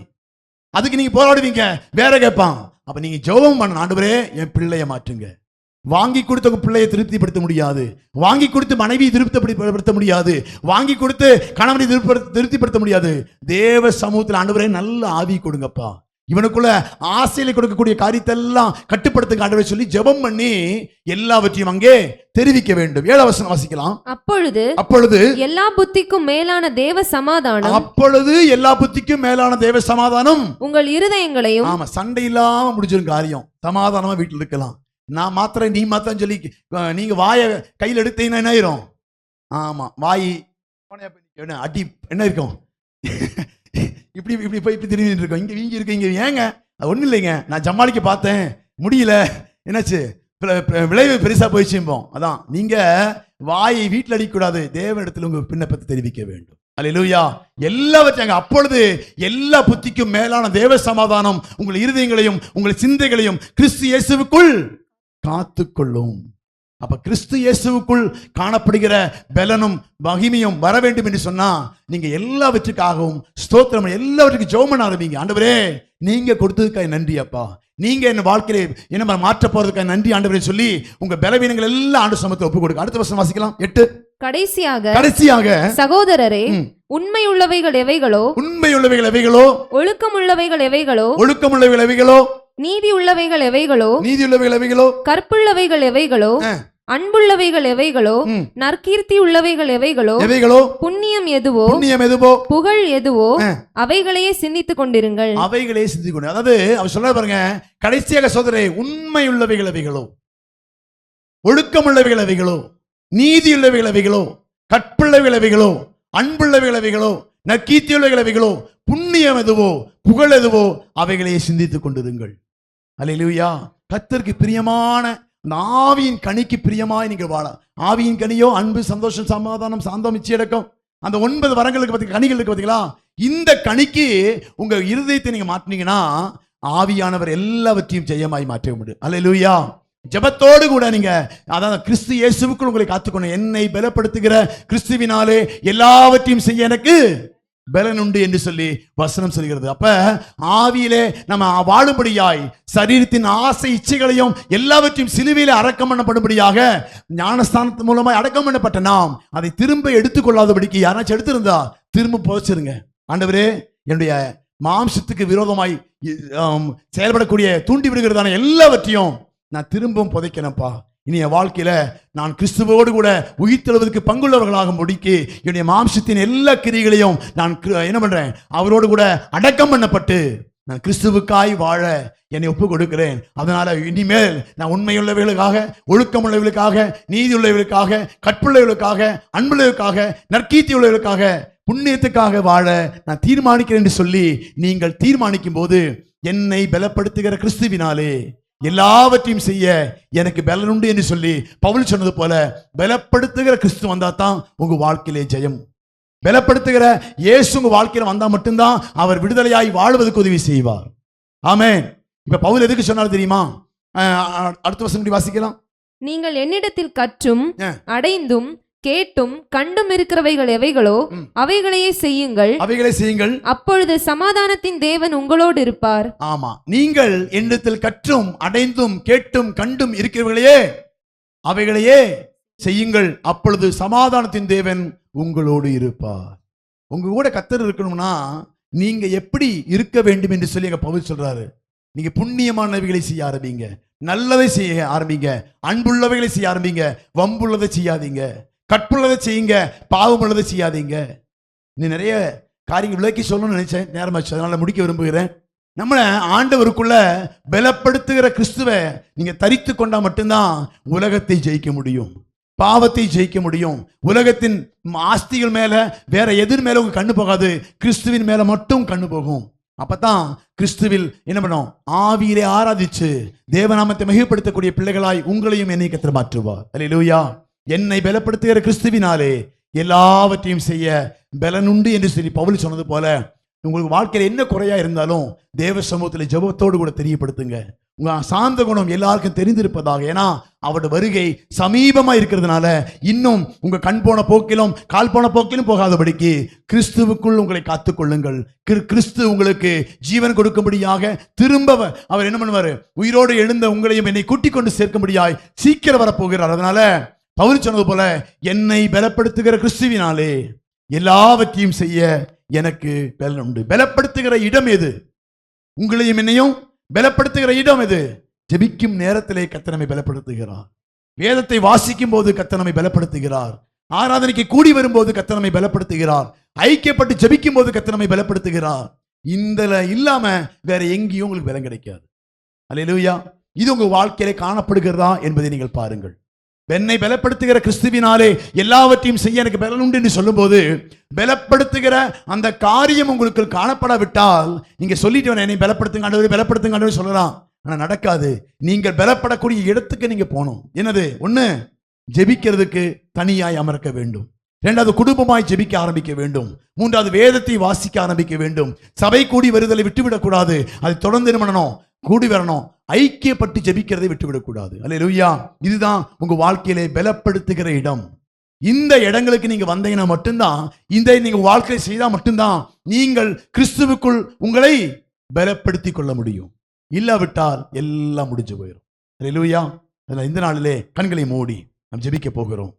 [SPEAKER 1] அதுக்கு நீங்க போராடுவீங்க, வேற கேட்பான். அப்ப நீங்க ஜெபம் பண்ண, ஆண்டவரே என் பிள்ளைய மாற்றுங்க. வாங்கி கொடுத்த பிள்ளையை திருப்திப்படுத்த முடியாது, வாங்கி கொடுத்து மனைவி திருப்திப்படுத்த முடியாது, வாங்கி கொடுத்து கணவனை திருப்திப்படுத்த முடியாது. தேவ சமூகத்தில் ஆண்டவரே நல்ல ஆவி கொடுங்கப்பா, இவனுக்குள்ள ஆசையில கொடுக்கக்கூடிய காரியத்தை எல்லாம் கட்டுப்படுத்துங்க ஆண்டவரே சொல்லி ஜெபம் பண்ணி எல்லாவற்றையும் அங்கே தெரிவிக்க வேண்டும். 7 வசனம் வாசிக்கலாம்.
[SPEAKER 2] அப்பொழுது எல்லா புத்திக்கும் மேலான தேவ சமாதானம்
[SPEAKER 1] உங்கள் இருதயங்களையும். ஆமா, சண்டை இல்லாம முடிஞ்சிரும் காரியம், சமாதானமா வீட்டில் இருக்கலாம். நான் மாத்திரம் நீ மாத்திரம் சொல்லி நீங்க வாயை கையில் எடுத்தீங்கன்னா என்ன ஆயிரும்? ஆமா, வாய் அடி என்ன இருக்கும், இப்படி போய் இப்படி திரும்பி இருக்கோம், இங்க வீங்கி இருக்கு, இங்க ஏங்க அது ஒண்ணு இல்லைங்க, நான் ஜமாளிக்க பார்த்தேன் முடியல, என்னாச்சு விளைவு பெருசா போயிடுச்சும்போம். அதான் நீங்க வாயை வீட்டில் அடிக்கக்கூடாது, தேவனிடத்தில் உங்க விண்ணப்பத்தை தெரிவிக்க வேண்டும். அல்லேலூயா. எல்லாவற்றையும் அப்பொழுது எல்லா புத்திக்கும் மேலான தேவ சமாதானம் உங்கள் இருதயங்களையும் உங்கள் சிந்தைகளையும் கிறிஸ்து இயேசுவுக்குள் காத்துக்கொள்ளும். அப்ப கிறிஸ்து இயேசுவுக்குள் காணப்படுகிற பலனும் மகிமையும் வர வேண்டும் என்று சொன்னா நீங்க எல்லாவற்றுக்காகவும் ஸ்தோத்திரம், எல்லாவற்றுக்கும் ஜெபம் பண்ண ஆரம்பிங்க. ஆண்டவரே நீங்க கொடுத்ததுக்காக நன்றி அப்பா, நீங்க என்ன வாழ்க்கையில என்ன மாற்ற போறதுக்காக நன்றி ஆண்டவரே சொல்லி உங்க பலவீனங்கள் எல்லாம் ஆண்டு சமூகத்தில் ஒப்பு கொடுங்க. அடுத்த வசனம் வாசிக்கலாம். 8. கடைசியாக
[SPEAKER 2] சகோதரரே, உண்மை உள்ளவைகள் எவைகளோ, ஒழுக்கம் உள்ளவைகள்
[SPEAKER 1] எவைகளோ,
[SPEAKER 2] நீதி உள்ளவைகள் எவைகளோ, கற்புள்ளவைகள் எவைகளோ, அன்புள்ளவைகள் எவைகளோ, நற்கீர்த்தி உள்ளவைகள் எவைகளோ, புண்ணியம் எதுவோ, புகழ் எதுவோ, அவைகளையே சிந்தித்துக் கொண்டிருங்கள்.
[SPEAKER 1] அதாவது அவர் சொல்ல பாருங்க, கடைசியாக சகோதரரே, உண்மை உள்ளவைகள் எவைகளோ, ஒழுக்கம் உள்ளவைகள் எவைகளோ, நீதி உள்ளவைகள் எவைகளோ, கற்புள்ளவைகள் எவைகளோ, அன்புள்ளவைகள் எவைகளோ, நற்கீர்த்தி உள்ளவைகள் எவைகளோ, புண்ணியம் எதுவோ, புகழ் எதுவோ, அவைகளையே சிந்தித்துக் கொண்டிருங்கள். அல்லேலூயா. கர்த்தருக்கு பிரியமான அந்த ஆவியின் கனிக்கு பிரியமாய் நீங்கள் வாழ. ஆவியின் கனியோ அன்பு, சந்தோஷம், சமாதானம், சாந்தம், இச்சையடக்கம், அந்த 9 வரங்களுக்கு பத்தி கனிகளுக்கு பார்த்தீங்களா, இந்த கனிக்கு உங்க இருதயத்தை நீங்க மாற்றினீங்கன்னா ஆவியானவர் எல்லாவற்றையும் ஜெயமாய் மாற்ற முடியும். அல்லேலூயா. ஜெபத்தோடு கூட நீங்க அதாவது கிறிஸ்து இயேசுவுக்குள் உங்களை காத்துக்கொண்டு, என்னை பலப்படுத்துகிற கிறிஸ்துவினாலே எல்லாவற்றையும் செய்ய எனக்கு பலன் உண்டு என்று சொல்லி வசனம் சொல்கிறது. அப்ப ஆவியிலே நம்ம வாழும்படியாய் சரீரத்தின் ஆசை இச்சைகளையும் எல்லாவற்றையும் சிலுவையிலே அடக்கம் பண்ணப்படும்படியாக ஞானஸ்தானத்தின் மூலமாய் அடக்கம் பண்ணப்பட்ட நாம் அதை திரும்ப எடுத்துக்கொள்ளாதபடிக்கு யாராச்சும் எடுத்திருந்தா திரும்ப போச்சிருங்க. ஆண்டவரே, என்னுடைய மாம்சத்துக்கு விரோதமாய் செயல்படக்கூடிய தூண்டி விடுகிறதான எல்லாவற்றையும் நான் திரும்பவும் புதைக்கிறேன்ப்பா. இனி என் வாழ்க்கையில நான் கிறிஸ்துவோடு கூட உயிர்த்தெழுவதற்கு பங்குள்ளவர்களாக முடிக்கி என்னுடைய மாம்சத்தின் எல்லா கிரியைகளையும் நான் என்ன பண்றேன், அவரோடு கூட அடக்கம் பண்ணப்பட்டு நான் கிறிஸ்துவுக்காய் வாழ என்னை ஒப்பு கொடுக்கிறேன். அதனால இனிமேல் நான் உண்மையுள்ளவர்களுக்காக, ஒழுக்கம் உள்ளவர்களுக்காக, நீதி உள்ளவர்களுக்காக, கற்புள்ளவர்களுக்காக, அன்புள்ளவர்களுக்காக, நற்கீர்த்தி உள்ளவர்களுக்காக, புண்ணியத்துக்காக வாழ நான் தீர்மானிக்கிறேன் என்று சொல்லி நீங்கள் தீர்மானிக்கும் போது என்னை பலப்படுத்துகிற கிறிஸ்துவினாலே எல்லாவற்றையும் செய்ய எனக்கு பலன் உண்டு என்று சொல்லி பவுல் சொன்னது போல பலப்படுத்துகிற கிறிஸ்து வந்தா தான் உங்க வாழ்க்கையிலே ஜெயம். பலப்படுத்துகிற இயேசு உங்க வாழ்க்கையில வந்தா மட்டும்தான் அவர் விடுதலையாய் வாழ்வதற்கு உதவி செய்வார். ஆமென். இப்ப பவுல் எதுக்கு சொன்னார் தெரியுமா? அடுத்த வசனம் வாசிக்கலாம்.
[SPEAKER 2] நீங்கள் என்னிடத்தில் கற்றும் அடைந்தும் கேட்டும் கண்டும் இருக்கிறவைகள் எவைகளோ அவைகளையே செய்யுங்கள். அப்பொழுது சமாதானத்தின் தேவன் உங்களோடு இருப்பார்.
[SPEAKER 1] ஆமா, நீங்கள் என்னிடத்தில் கற்றும் அடைந்தும் கேட்டும் கண்டும் இருக்கிறவர்களையே அவைகளையே செய்யுங்கள். அப்பொழுது சமாதானத்தின் தேவன் உங்களோடு இருப்பார். உங்க கூட கர்த்தர் இருக்கணும்னா நீங்க எப்படி இருக்க வேண்டும் என்று சொல்லி எங்க பவுல் சொல்றாரு. நீங்க புண்ணியமானவைகளை செய்ய ஆரம்பிங்க, நல்லதை செய்ய ஆரம்பிங்க, அன்புள்ளவைகளை செய்ய ஆரம்பிங்க, வம்புள்ளதை செய்யாதீங்க, கற்புள்ளதை செய்யுங்க, பாவம் உள்ளதை செய்யாதீங்க. நீ நிறைய காரியங்கள் விளக்கி சொல்லணும்னு நினைச்சேன், நேரமாச்சு, அதனால முடிக்க விரும்புகிறேன். நம்மளை ஆண்டவருக்குள்ள பலப்படுத்துகிற கிறிஸ்துவை நீங்க தரித்து கொண்டா மட்டும்தான் உலகத்தை ஜெயிக்க முடியும், பாவத்தை ஜெயிக்க முடியும். உலகத்தின் ஆஸ்திகள் மேல வேற எதிர் மேல உங்க கண்ணு போகாது, கிறிஸ்துவின் மேல மட்டும் கண்ணு போகும். அப்பதான் கிறிஸ்துவில் என்ன பண்ணும், ஆவியிலே ஆராதிச்சு தேவநாமத்தை மகிமைப்படுத்தக்கூடிய பிள்ளைகளாய் உங்களையும் என்னை கர்த்தர் மாற்றுவார். அல்லேலூயா. என்னை பலப்படுத்துகிற கிறிஸ்துவினாலே எல்லாவற்றையும் செய்ய பலனுண்டு என்று சொல்லி பவுல் சொன்னது போல, உங்களுக்கு வாழ்க்கையில் என்ன குறையா இருந்தாலும் தேவ சமூகத்தில் ஜெபத்தோடு கூட தெரியப்படுத்துங்க. உங்க சாந்த குணம் எல்லாருக்கும் தெரிந்திருப்பதாக. ஏன்னா அவருடைய வருகை சமீபமா இருக்கிறதுனால இன்னும் உங்க கண் போன போக்கிலும் கால் போன போக்கிலும் போகாதபடிக்கு கிறிஸ்துவுக்குள் உங்களை காத்துக்கொள்ளுங்கள். கிறிஸ்து உங்களுக்கு ஜீவன் கொடுக்கும்படியாக திரும்ப அவர் என்ன பண்ணுவாரு, உயிரோடு எழுந்த உங்களையும் என்னை கூட்டிக் கொண்டு சேர்க்கும்படியாய் சீக்கிரம் வரப்போகிறார். அதனால பவுல் சொன்னது போல, என்னை பலப்படுத்துகிற கிறிஸ்துவினாலே எல்லாவற்றையும் செய்ய எனக்கு பலன் உண்டு. பலப்படுத்துகிற இடம் எது? உங்களையும் என்னையும் பலப்படுத்துகிற இடம் எது? ஜெபிக்கும் நேரத்திலே கர்த்தர் நம்மை பலப்படுத்துகிறார். வேதத்தை வாசிக்கும் போது கர்த்தர் நம்மை பலப்படுத்துகிறார். ஆராதனைக்கு கூடி வரும்போது கர்த்தர் நம்மை பலப்படுத்துகிறார். ஐக்கியப்பட்டு ஜெபிக்கும் போது கர்த்தர் நம்மை பலப்படுத்துகிறார். இந்த இல்லாம வேற எங்கேயும் உங்களுக்கு பலன் கிடைக்காது. அல்லேலூயா. இது உங்க வாழ்க்கையிலே காணப்படுகிறதா என்பதை நீங்கள் பாருங்கள். என்னை பலப்படுத்துகிற கிறிஸ்துவினாலே எல்லாவற்றையும் செய்ய எனக்கு பலன் உண்டு என்று சொல்லும் போது, பலப்படுத்துகிற அந்த காரியம் உங்களுக்கு காணப்படாவிட்டால் நீங்க சொல்லிட்டு என்னை பலப்படுத்துங்க ஆண்டவரே, பலப்படுத்துங்க ஆண்டவரே சொல்லலாம். ஆனா நடக்காது. நீங்கள் பலப்படக்கூடிய இடத்துக்கு நீங்க போகணும். என்னது? ஒண்ணு, ஜெபிக்கிறதுக்கு தனியாய் அமர்க்க வேண்டும். இரண்டாவது, குடும்பமாய் ஜெபிக்க ஆரம்பிக்க வேண்டும். மூன்றாவது, வேதத்தை வாசிக்க ஆரம்பிக்க வேண்டும். சபை கூடி வருதலை விட்டுவிடக் கூடாது. அதை தொடர்ந்து என்ன பண்ணணும்? கூடி வரணும். ஐக்கியப்பட்டு ஜெபிக்கிறதை விட்டுவிடக்கூடாது. அல்லேலூயா. இதுதான் உங்க வாழ்க்கையிலே பலப்படுத்துகிற இடம். இந்த இடங்களுக்கு நீங்க வந்தீங்கன்னா மட்டும்தான், இந்த நீங்க வாழ்க்கையை செய்தா மட்டும்தான் நீங்கள் கிறிஸ்துவுக்குள் உங்களை பலப்படுத்திக் கொள்ள முடியும். இல்லாவிட்டால் எல்லாம் முடிஞ்சு போயிடும். அல்லேலூயா. அதனால இந்த நாளிலே கண்களை மூடி நாம் ஜெபிக்க போகிறோம்.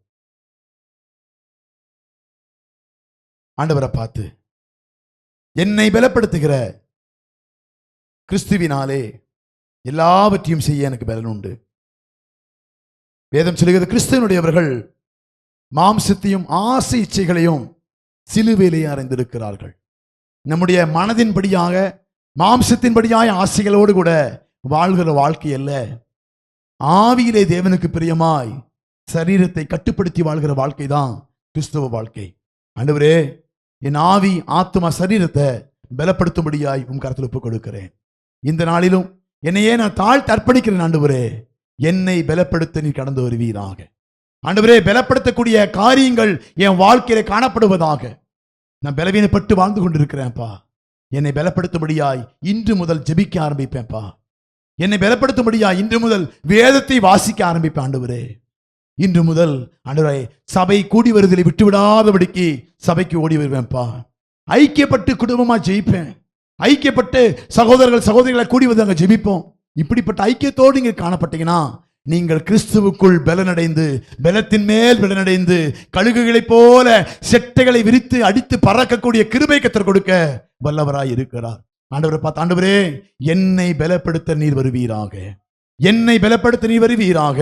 [SPEAKER 1] ஆண்டவரை பார்த்து, என்னை பலப்படுத்துகிற கிறிஸ்துவினாலே எல்லாவற்றையும் செய்ய எனக்கு பலன் உண்டு. வேதம் சொல்லுகிறது, கிறிஸ்துவனுடையவர்கள் மாம்சத்தையும் ஆசை இச்சைகளையும் சிலுவையிலே அறைந்திருக்கிறார்கள். நம்முடைய மனதின்படியாக மாம்சத்தின்படியாக ஆசைகளோடு கூட வாழ்கிற வாழ்க்கை அல்ல, ஆவியிலே தேவனுக்கு பிரியமாய் சரீரத்தை கட்டுப்படுத்தி வாழ்கிற வாழ்க்கை தான் கிறிஸ்தவ வாழ்க்கை. ஆண்டவரே, என் ஆவி ஆத்துமா சரீரத்தை பலப்படுத்தும்படியாய் உன் கரத்தில் ஒப்புக் கொடுக்கிறேன். இந்த நாளிலும் என்னையே நான் தாழ்த்தி அர்ப்பணிக்கிறேன். ஆண்டவரே, என்னை பலப்படுத்த நீ கடந்து வருவீராக. ஆண்டவரே, பலப்படுத்தக்கூடிய காரியங்கள் என் வாழ்க்கையில காணப்படுவதாக. நான் பலவீனப்பட்டு வாழ்ந்து கொண்டிருக்கிறேன்ப்பா. என்னை பலப்படுத்தும்படியாய் இன்று முதல் ஜெபிக்க ஆரம்பிப்பேன்ப்பா. என்னை பலப்படுத்தும்படியாய் இன்று முதல் வேதத்தை வாசிக்க ஆரம்பிப்பேன். ஆண்டவரே, இன்று முதல் ஆண்டவரே, சபை கூடி வருதலை விட்டு விடாதபடிக்கு சபைக்கு ஓடி வருவேன்ப்பா. ஐக்கியப்பட்டு குடும்பமா ஜெயிப்பேன். ஐக்கியப்பட்டு சகோதரர்கள் சகோதரிகளை கூடி வந்து அங்க ஜெபிப்போம். இப்படிப்பட்ட ஐக்கியத்தோடு நீங்க காணப்பட்டீங்கன்னா நீங்கள் கிறிஸ்துவுக்குள் பலனடைந்து, பலத்தின் மேல் பலனடைந்து, கழுகுகளைப் போல செட்டைகளை விரித்து அடித்து பறக்கக்கூடிய கிருபை கர்த்தர் கொடுக்க வல்லவராய் இருக்கிறார். ஆண்டவரை பார்த்து, ஆண்டவரே, என்னை பலப்படுத்த நீர் வருவீராக, என்னை பலப்படுத்த நீ வருவீராக,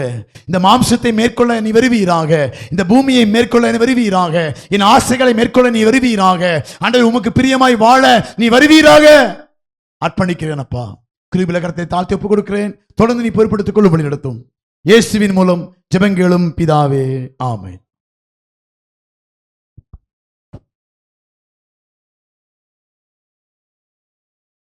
[SPEAKER 1] இந்த மாம்சத்தை மேற்கொள்ள நீ வருவீராக, இந்த பூமியை மேற்கொள்ள நீ வருவீராக, என் ஆசைகளை மேற்கொள்ள நீ வருவீராக. ஆண்டவரே, உமக்கு பிரியமாய் வாழ நீ வருவீராக. அர்ப்பணிக்கிறேன் அப்பா. கிருபையுள்ள கரத்தை தாழ்த்தி ஒப்புக் கொடுக்கிறேன். தொடர்ந்து நீ பொறுப்படுத்திக் கொள்ள வழி நடத்தும். இயேசுவின் மூலம் ஜெபங்களும் பிதாவே, ஆமென்.